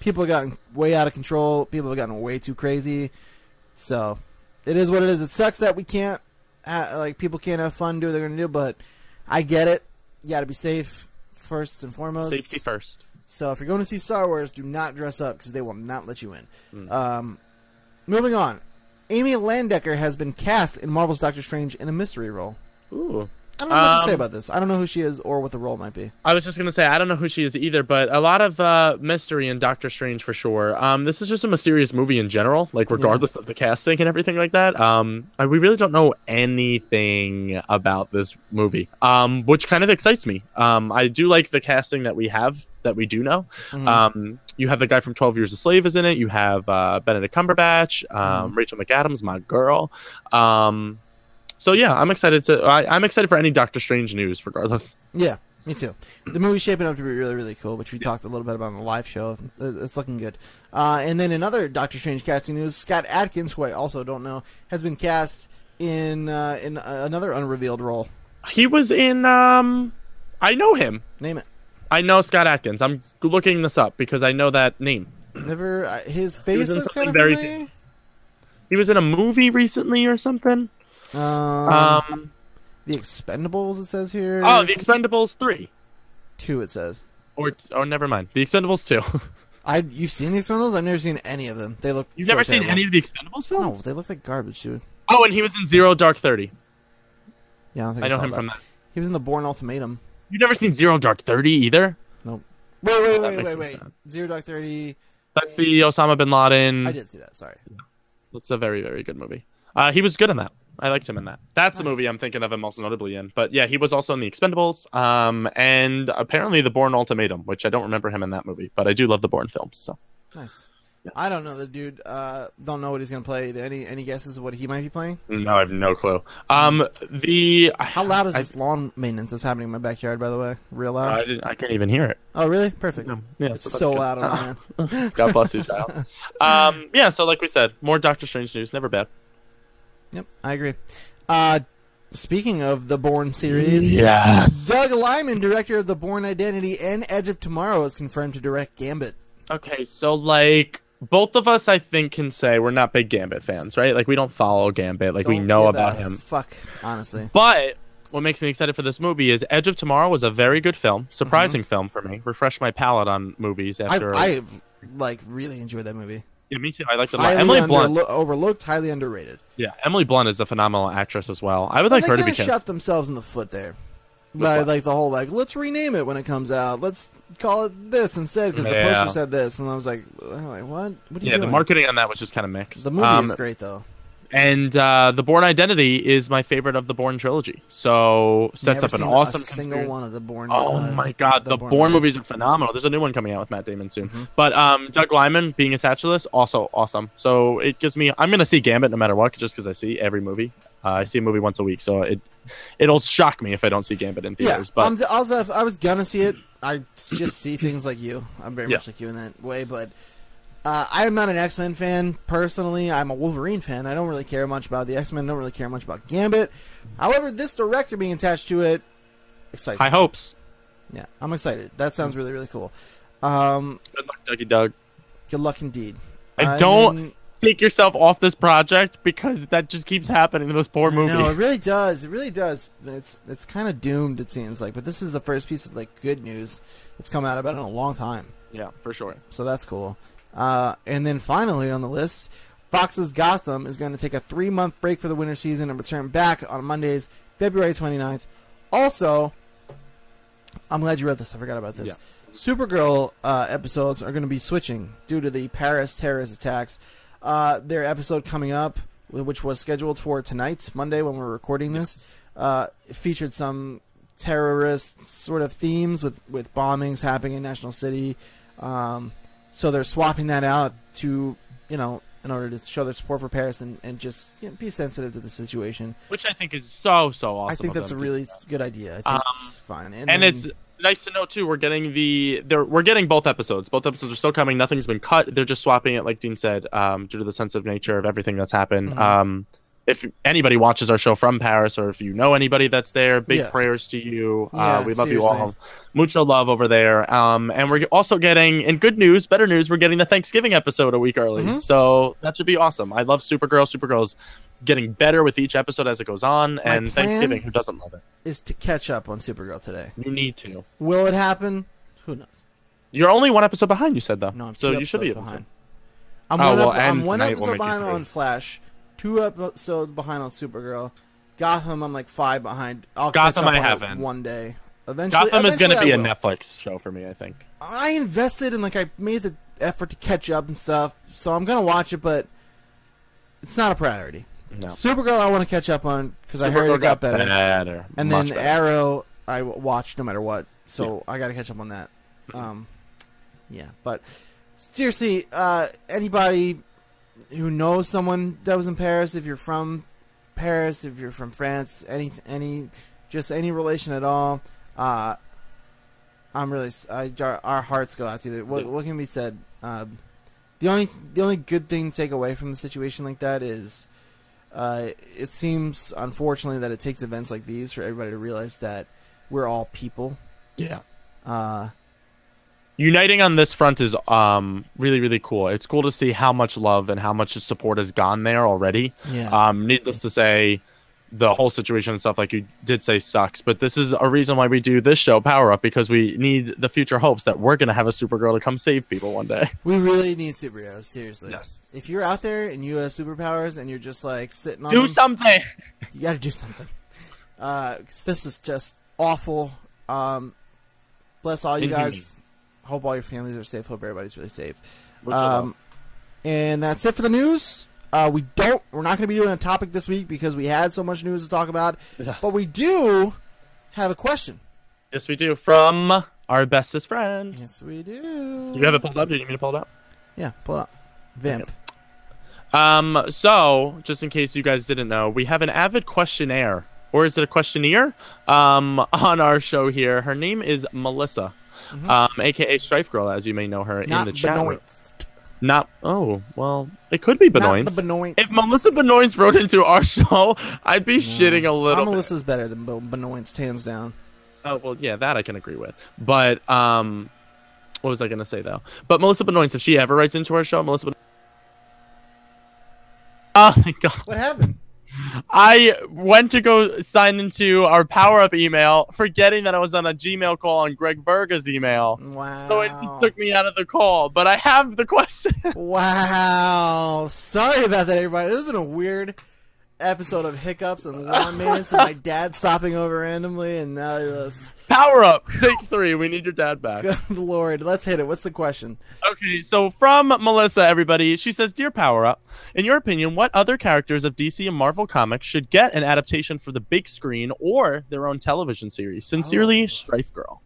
People have gotten way out of control. People have gotten way too crazy. So, it is what it is. It sucks that we can't, people can't have fun, do what they're going to do, but I get it. You got to be safe first and foremost. Safety first. So, if you're going to see Star Wars, do not dress up because they will not let you in. Moving on. Amy Landecker has been cast in Marvel's Doctor Strange in a mystery role. Ooh. I don't know what to say about this. I don't know who she is or what the role might be. I was just going to say, I don't know who she is either, but a lot of mystery in Doctor Strange for sure. This is just a mysterious movie in general, like regardless of the casting and everything like that. We really don't know anything about this movie, which kind of excites me. I do like the casting that we have, that we do know. You have the guy from 12 Years a Slave is in it. You have Benedict Cumberbatch, Rachel McAdams, my girl. So yeah, I'm excited I'm excited for any Doctor Strange news, regardless. Yeah, me too. The movie's shaping up to be really, really cool, which we talked a little bit about on the live show. It's looking good. And then another Doctor Strange casting news: Scott Adkins, who I also don't know, has been cast in another unrevealed role. He was in. I know him. Name it. I know Scott Adkins. I'm looking this up because I know that name. Never. His He face was in looks kind something of very familiar. famous. He was in a movie recently or something. The Expendables. It says here. Oh, The Expendables 3. 2. It says. Or never mind. The Expendables 2. You've seen the Expendables? I've never seen any of them. They look. You've so never seen terrible. any of the Expendables No, films? they look like garbage, dude. Oh, and he was in Zero Dark 30. Yeah, I don't think I know saw him that. from that. He was in the Bourne Ultimatum. You've never seen Zero Dark 30 either? Nope. That Wait. makes me sad. Zero Dark 30. That's the Osama bin Laden. I did see that. Sorry. It's a very, very good movie. He was good in that. I liked him in that. That's the Nice. movie I'm thinking of him most notably in. But yeah, he was also in The Expendables. And apparently The Bourne Ultimatum, which I don't remember him in that movie, but I do love the Bourne films. So Nice. Yeah. I don't know the dude. Don't know what he's gonna play. Any guesses of what he might be playing? no, I have no clue. How loud is this lawn maintenance that's happening in my backyard? By the way, real loud. I can't even hear it. Oh, really? Perfect. Yeah, It's that's so good. loud on man. God bless you, child. Yeah, so like we said, more Doctor Strange news. Never bad. Yep, I agree. Speaking of the Bourne series, Yes. Doug Liman, director of The Bourne Identity and Edge of Tomorrow, is confirmed to direct Gambit. Okay, so like both of us, I think, can say we're not big Gambit fans, right? Like we don't follow Gambit, like we Don't know give about a him. Fuck, honestly. But what makes me excited for this movie is Edge of Tomorrow was a very good film, surprising film for me. Refreshed my palate on movies after. I like really enjoyed that movie. Yeah, me too. I liked it a lot. Highly Emily Blunt. overlooked, highly underrated. Yeah, Emily Blunt is a phenomenal actress as well. I would like her to be They cast. shot themselves in the foot there. By what? like the whole like let's rename it when it comes out. Let's call it this instead because the Yeah. poster said this, and I was like what? What are you Yeah, doing? the marketing on that was just kind of mixed. The movie is great though. And The Bourne Identity is my favorite of the Bourne trilogy. So sets Never up an seen awesome a single conspiracy. one of the Bourne. Oh my god, the Bourne movies are phenomenal. There's a new one coming out with Matt Damon soon. But Doug Liman being attached to this, also awesome. So it gives me, I'm gonna see Gambit no matter what, just because I see every movie. I see a movie once a week, so it'll shock me if I don't see Gambit in Yeah, theaters. But I was gonna see it. I just see things like you. I'm very Yeah. much like you in that way, but I am not an X-Men fan personally. I'm a Wolverine fan. I don't really care much about the X-Men. Don't really care much about Gambit. However, this director being attached to it excites high me. hopes. Yeah, I'm excited. That sounds really, really cool. Good luck, Dougie Doug. Good luck indeed. Don't take yourself off this project because that just keeps happening to this poor movie. No, it really does. It really does. It's kind of doomed, it seems like. But this is the first piece of like good news that's come out about it in a long time. Yeah, for sure. So that's cool. And then finally on the list, Fox's Gotham is going to take a 3-month break for the winter season and return back on Mondays, February 29th. Also, I'm glad you read this. I forgot about this. Yeah. Supergirl episodes are going to be switching due to the Paris terrorist attacks. Their episode coming up, which was scheduled for tonight, Monday, when we're recording this, featured some terrorist sort of themes with bombings happening in National City. So they're swapping that out to, in order to show their support for Paris and just be sensitive to the situation. Which I think is so awesome. I think of that's a them to really do that. good idea. I think it's fine. And then- it's nice to know too. We're getting we're getting both episodes. Both episodes are still coming. Nothing's been cut. They're just swapping it, like Dean said, due to the sensitive nature of everything that's happened. If anybody watches our show from Paris, or if you know anybody that's there, big prayers to you. Yeah, we love you seriously. all. Mucho love over there. And we're also getting, in good news, better news, we're getting the Thanksgiving episode a week early. So that should be awesome. I love Supergirl. Supergirl's getting better with each episode as it goes on. And plan- Thanksgiving, who doesn't love it? is to catch up on Supergirl today. You need to. Will it happen? Who knows? You're only one episode behind, you said, though. No, I'm so two you should be episodes able behind. to. I'm Oh, one, well, I'm and one tonight episode we'll make you behind three. on Flash, 2 episodes behind on Supergirl. Gotham, I'm like 5 behind. I'll Gotham, catch up I on it haven't. one day. Eventually, Gotham is going to be a I will. Netflix show for me, I think. I invested and I made the effort to catch up and stuff, so I'm gonna watch it, but it's not a priority. No. Supergirl, I want to catch up on because I heard it got better. And then Much better. Arrow, I watched no matter what, so I got to catch up on that. Yeah, but seriously, anybody who knows someone that was in Paris, if you're from Paris, if you're from France, any relation at all, I'm really our hearts go out to you. What can be said? The only good thing to take away from the situation like that is, it seems unfortunately that it takes events like these for everybody to realize that we're all people. Yeah. uniting on this front is really, really cool. It's cool to see how much love and how much support has gone there already. Yeah. Needless to say, the whole situation and stuff, like you did say, sucks. But this is a reason why we do this show, Power Up, because we need the future hopes that we're going to have a Supergirl to come save people one day. We really need superheroes, seriously. Yes. If you're out there and you have superpowers and you're just like sitting on Do them, something. you got to do something. 'Cause this is just awful. Bless all you guys. Hope all your families are safe. Hope everybody's really safe. And that's it for the news. We're not going to be doing a topic this week because we had so much news to talk about. Yes. But we do have a question. Yes, we do. From our bestest friend. Yes, we do. Do you have it pulled up? Do you need me to pull it up? Yeah, pull it up. Vamp. So, just in case you guys didn't know, we have an avid questionnaire. Or is it a questionnaire? On our show here. Her name is Melissa. A.K.A. Strife Girl, as you may know her in the chat room. Not, oh, well, it could be Benoist. Not the Benoist. If Melissa Benoist wrote into our show, I'd be shitting a little bit. Melissa's better than Benoist, hands down. Oh, well, yeah, that I can agree with. But, what was I going to say, though? But Melissa Benoist, if she ever writes into our show, Melissa Benoist... Oh, my God. What happened? I went to go sign into our Power Up email, forgetting that I was on a Gmail call on Greg Berga's email. Wow. So it took me out of the call, but I have the question. Wow. Sorry about that, everybody. This has been a weird episode of hiccups and lawn maintenance and my dad stopping over randomly, and now this. Power Up, take 3. We need your dad back. Good Lord. Let's hit it. What's the question? Okay, so from Melissa, everybody, she says, Dear Power Up, in your opinion, what other characters of DC and Marvel Comics should get an adaptation for the big screen or their own television series? Sincerely, Strife Girl.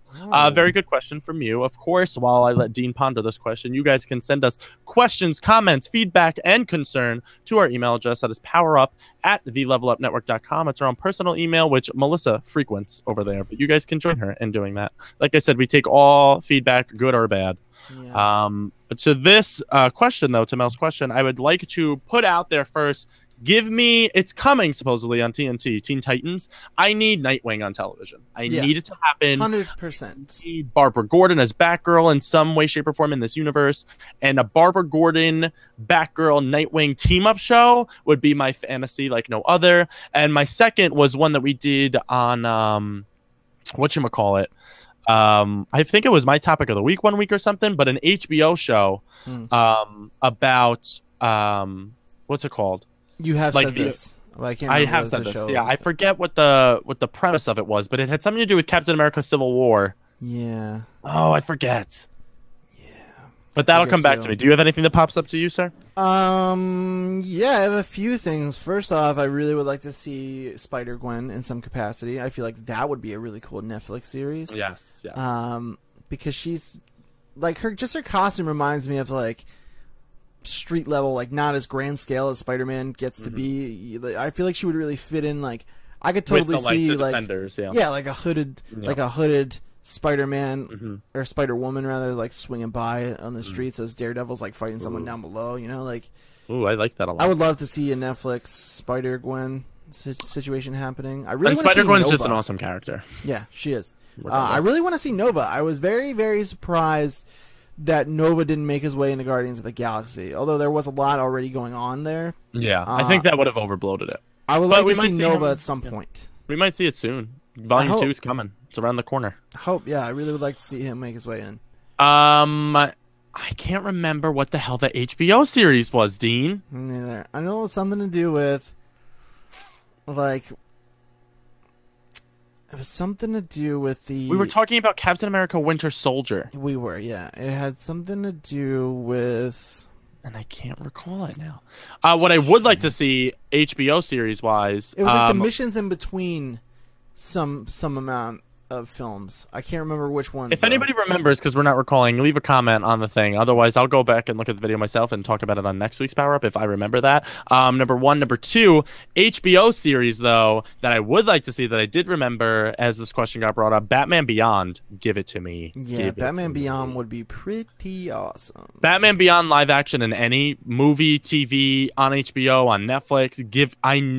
Very good question from you. Of course, while I let Dean ponder this question, you guys can send us questions, comments, feedback, and concern to our email address. That is powerup@thelevelupnetwork.com. It's our own personal email, which Melissa frequents over there. But you guys can join her in doing that. Like I said, we take all feedback, good or bad. Yeah. To this question, though, to Mel's question, I would like to put out there first, give me, it's coming supposedly on TNT, Teen Titans. I need Nightwing on television. I need it to happen. 100%. Barbara Gordon as Batgirl in some way, shape, or form in this universe. And a Barbara Gordon, Batgirl, Nightwing team-up show would be my fantasy like no other. And my second was one that we did on, whatchamacallit? I think it was my topic of the week one week or something, but an HBO show about, what's it called? You have like said this. Well, I have said this. Yeah, I forget what the premise of it was, but it had something to do with Captain America: Civil War. Yeah. Oh, I forget. Yeah. But that'll come back to me. Do you have anything that pops up to you, sir? Yeah, I have a few things. First off, I really would like to see Spider-Gwen in some capacity. I feel like that would be a really cool Netflix series. Yes. Because she's like her costume reminds me of like street level, like not as grand scale as Spider-Man gets to be. I feel like she would really fit in. Like I could totally see the like Defenders, like a hooded Spider-Man or Spider-Woman rather, like swinging by on the streets as Daredevil's like fighting someone down below. You know, like. Ooh, I like that a lot. I would love to see a Netflix Spider-Gwen situation happening. I really and want to see Spider-Gwen's Nova. just an awesome character. Yeah, she is. I really want to see Nova. I was very, very surprised that Nova didn't make his way into Guardians of the Galaxy, although there was a lot already going on there. Yeah, I think that would have overbloated it. I would like to see Nova at some point. We might see it soon. Volume 2 is coming. It's around the corner. I hope. Yeah, I really would like to see him make his way in. I can't remember what the hell the HBO series was, Dean. Neither. I know it was something to do with, like, it was something to do with the... We were talking about Captain America Winter Soldier. We were, yeah. It had something to do with... And I can't recall it now. What I would like to see HBO series-wise... It was like the missions in between some amount of films. I can't remember which ones. If anybody remembers, because we're not recalling, leave a comment on the thing. Otherwise, I'll go back and look at the video myself and talk about it on next week's Power Up if I remember that. Number one. Number two, HBO series, though, that I would like to see that I did remember as this question got brought up, Batman Beyond. Give it to me. Yeah, Batman Beyond would be pretty awesome. Batman Beyond live action in any movie, TV, on HBO, on Netflix.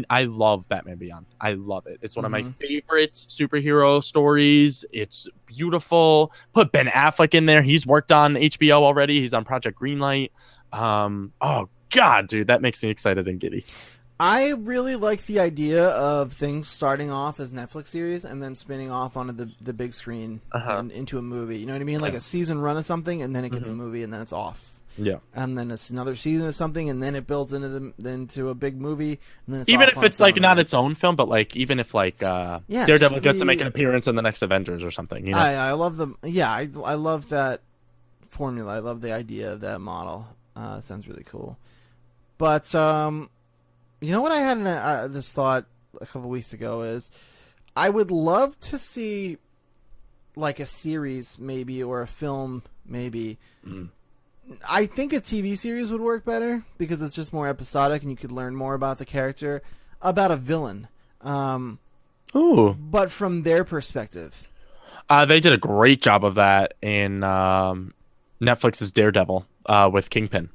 I love Batman Beyond. I love it. It's one of my favorite superhero stories series. It's beautiful. Put Ben Affleck in there. He's worked on HBO already. He's on Project Greenlight. Oh God, dude, that makes me excited and giddy. I really like the idea of things starting off as Netflix series and then spinning off onto the big screen and into a movie. You know what I mean? Like a season run of something, and then it gets a movie, and then it's off. Yeah. And then it's another season of something, and then it builds into a big movie. And then it's even off if it's like not its own film, but like even if like Daredevil gets to make an appearance in the next Avengers or something. You know? I love the I love that formula. I love the idea of that model. It sounds really cool. But you know what I had this thought a couple weeks ago is I would love to see like a series maybe or a film maybe. I think a TV series would work better because it's just more episodic and you could learn more about the character, about a villain. Ooh. But from their perspective. They did a great job of that in Netflix's Daredevil with Kingpin.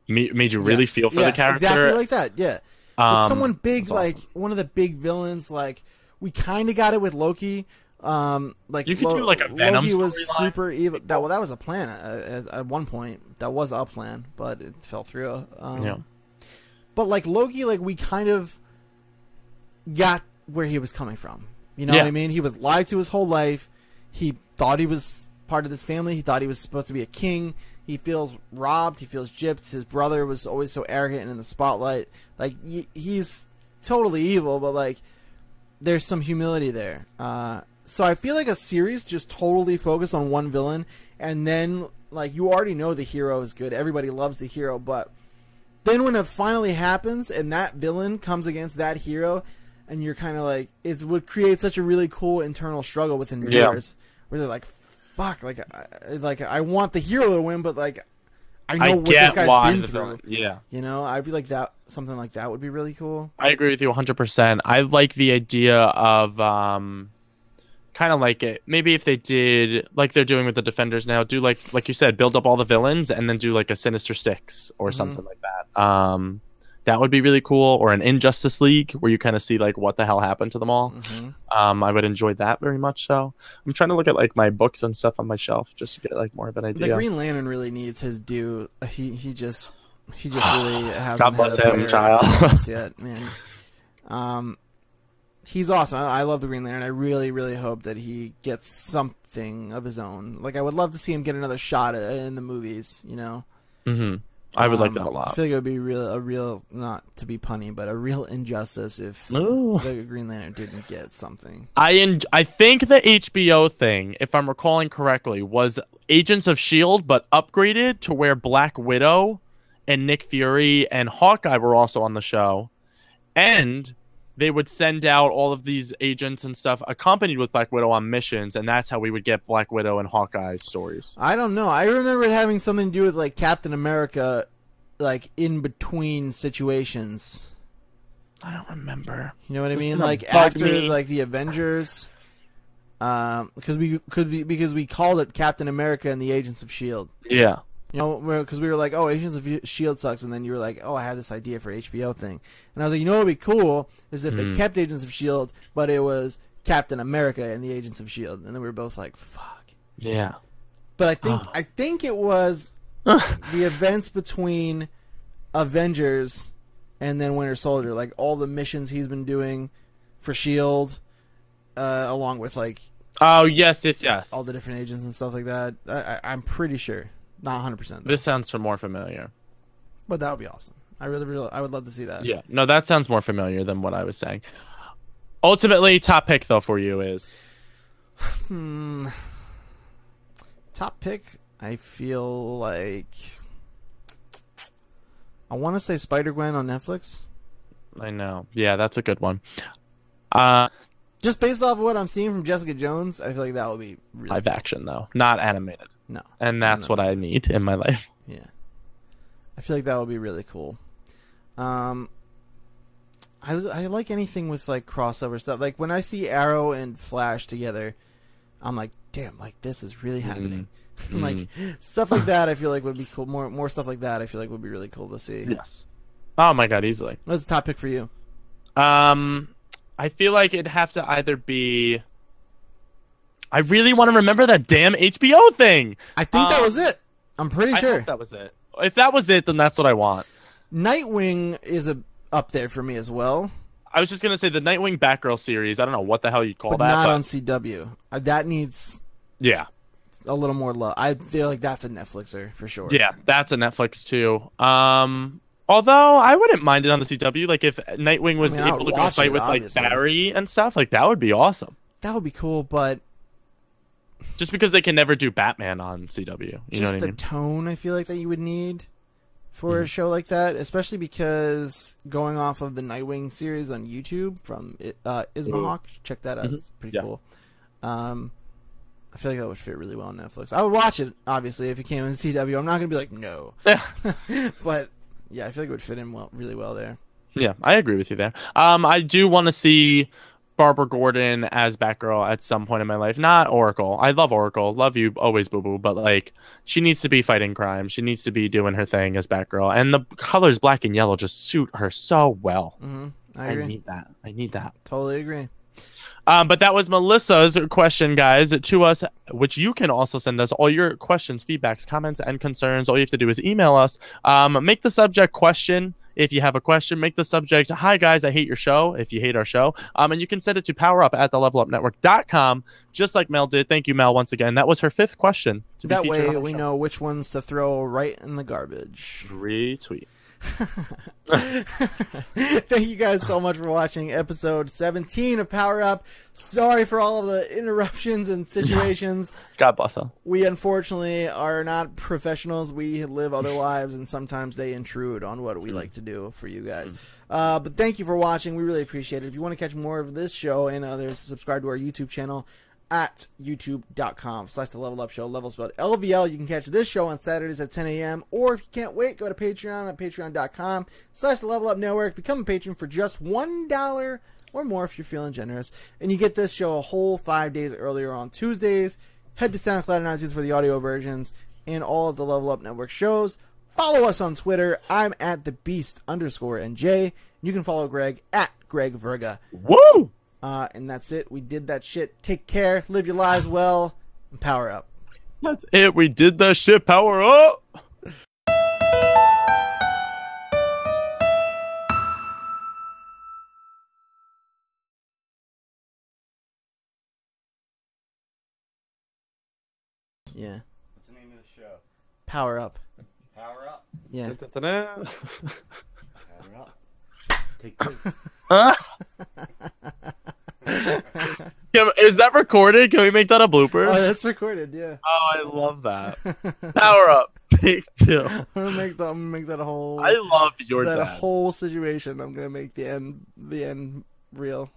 Made you really feel for the character. Exactly like that, yeah. But someone big, awesome. like one of the big villains, like we kind of got it with Loki. Like you could do like a Venom Loki was storyline. super evil. That was a plan at one point. That was a plan, but it fell through. Yeah. But like Loki, like we kind of got where he was coming from. You know what I mean? He was lied to his whole life. He thought he was part of this family. He thought he was supposed to be a king. He feels robbed. He feels gypped. His brother was always so arrogant and in the spotlight. Like he's totally evil, but like there's some humility there. So I feel like a series just totally focused on one villain, and then like you already know the hero is good. Everybody loves the hero, but then when it finally happens and that villain comes against that hero, and you're kind of like, it would create such a really cool internal struggle within viewers where they're like, fuck, like I want the hero to win, but like I know what this guy's been through. Yeah. You know, I feel like that something like that would be really cool. I agree with you 100%. I like the idea of kind of like it. Maybe if they did like they're doing with the Defenders now, do like you said, build up all the villains and then do like a Sinister Six or something like that. That would be really cool. Or an Injustice League where you kind of see like what the hell happened to them all. I would enjoy that very much. So I'm trying to look at like my books and stuff on my shelf just to get like more of an idea. The Green Lantern really needs his due. He just really hasn't God bless had a him, child. yet, man. He's awesome. I love the Green Lantern. I really, really hope that he gets something of his own. Like I would love to see him get another shot in the movies. You know. I would like that a lot. I feel like it would be a real, not to be punny, but a real injustice if the Green Lantern didn't get something. I think the HBO thing, if I'm recalling correctly, was Agents of S.H.I.E.L.D., but upgraded to where Black Widow and Nick Fury and Hawkeye were also on the show. And they would send out all of these agents and stuff accompanied with Black Widow on missions, and that's how we would get Black Widow and Hawkeye's stories. I don't know. I remember it having something to do with like Captain America, like in between situations. I don't remember. You know what I mean? Like after like the Avengers, because we called it Captain America and the Agents of S.H.I.E.L.D. Yeah. You know, because we were like, oh, Agents of S.H.I.E.L.D. sucks, and then you were like, oh, I had this idea for HBO thing, and I was like, you know what would be cool is if they kept Agents of S.H.I.E.L.D., but it was Captain America and the Agents of S.H.I.E.L.D., and then we were both like, fuck. Yeah. But I think it was the events between Avengers and then Winter Soldier, like all the missions he's been doing for S.H.I.E.L.D., along with like yes all the different agents and stuff like that. I'm pretty sure. Not 100%. This sounds more familiar. But that would be awesome. I would love to see that. Yeah. No, that sounds more familiar than what I was saying. Ultimately, top pick, though, for you is? Top pick, I feel like... I want to say Spider-Gwen on Netflix. I know. Yeah, that's a good one. Just based off of what I'm seeing from Jessica Jones, I feel like that would be really live action, though. Not animated. No. And that's what I need in my life. Yeah. I feel like that would be really cool. I like anything with like crossover stuff. Like when I see Arrow and Flash together, I'm like, damn, like this is really happening. Like stuff like that I feel like would be cool. More stuff like that I feel like would be really cool to see. Yes. Oh my god, easily. What's the top pick for you? I feel like it'd have to either be I really want to remember that damn HBO thing. I think that was it. I'm pretty I sure. hope that was it. If that was it, then that's what I want. Nightwing is up there for me as well. I was just going to say the Nightwing Batgirl series. I don't know what the hell you call But that. not on CW. That needs Yeah. a little more love. I feel like that's a Netflixer for sure. Yeah, that's a Netflix too. Although I wouldn't mind it on the CW. Like if Nightwing was I would able to go watch fight it, with obviously. like Barry and stuff, like that would be awesome. That would be cool, but Just because they can never do Batman on CW. You know just what I the mean? tone I feel like that you would need for a show like that, especially because going off of the Nightwing series on YouTube from Ismahawk, check that out. It's pretty cool. I feel like that would fit really well on Netflix. I would watch it, obviously, if it came in CW. I'm not going to be like, no. But, yeah, I feel like it would fit in really well there. Yeah, I agree with you there. I do want to see Barbara Gordon as Batgirl at some point in my life. Not Oracle. I love Oracle. Love you always, boo boo. But like, she needs to be fighting crime. She needs to be doing her thing as Batgirl. And the colors black and yellow just suit her so well. I agree. I need that. Totally agree. But that was Melissa's question, guys, to us, which you can also send us all your questions, feedbacks, comments, and concerns. All you have to do is email us. Make the subject question. If you have a question, make the subject, hi, guys, I hate your show, if you hate our show. And you can send it to powerup@thelevelupnetwork.com, just like Mel did. Thank you, Mel, once again. That was her 5th question. That way we know which ones to throw right in the garbage. Retweet. Thank you guys so much for watching episode 17 of Power Up. Sorry for all of the interruptions and situations. God bless her. We unfortunately are not professionals. We live other lives, and sometimes they intrude on what we like to do for you guys. But thank you for watching. We really appreciate it. If you want to catch more of this show and others, subscribe to our YouTube channel at youtube.com/the-level-up-show, level spelled LVL. You can catch this show on Saturdays at 10 a.m. Or if you can't wait, go to Patreon at patreon.com/the-level-up-network. Become a patron for just $1 or more if you're feeling generous. And you get this show a whole 5 days earlier on Tuesdays. Head to SoundCloud and iTunes for the audio versions and all of the Level Up Network shows. Follow us on Twitter. I'm at @thebeast_NJ. You can follow Greg at Greg Verga. Woo! And that's it. We did that shit. Take care. Live your lives well. And power up. That's it. We did that shit. Power up. Yeah. What's the name of the show? Power up. Power Up. Yeah. Power Up. Take two. Is that recorded? Can we make that a blooper? Oh, that's recorded. Yeah. Oh, I love that. Power up. Take 2. I'm gonna make that a whole. I love your that dad. whole situation. I'm gonna make the end real.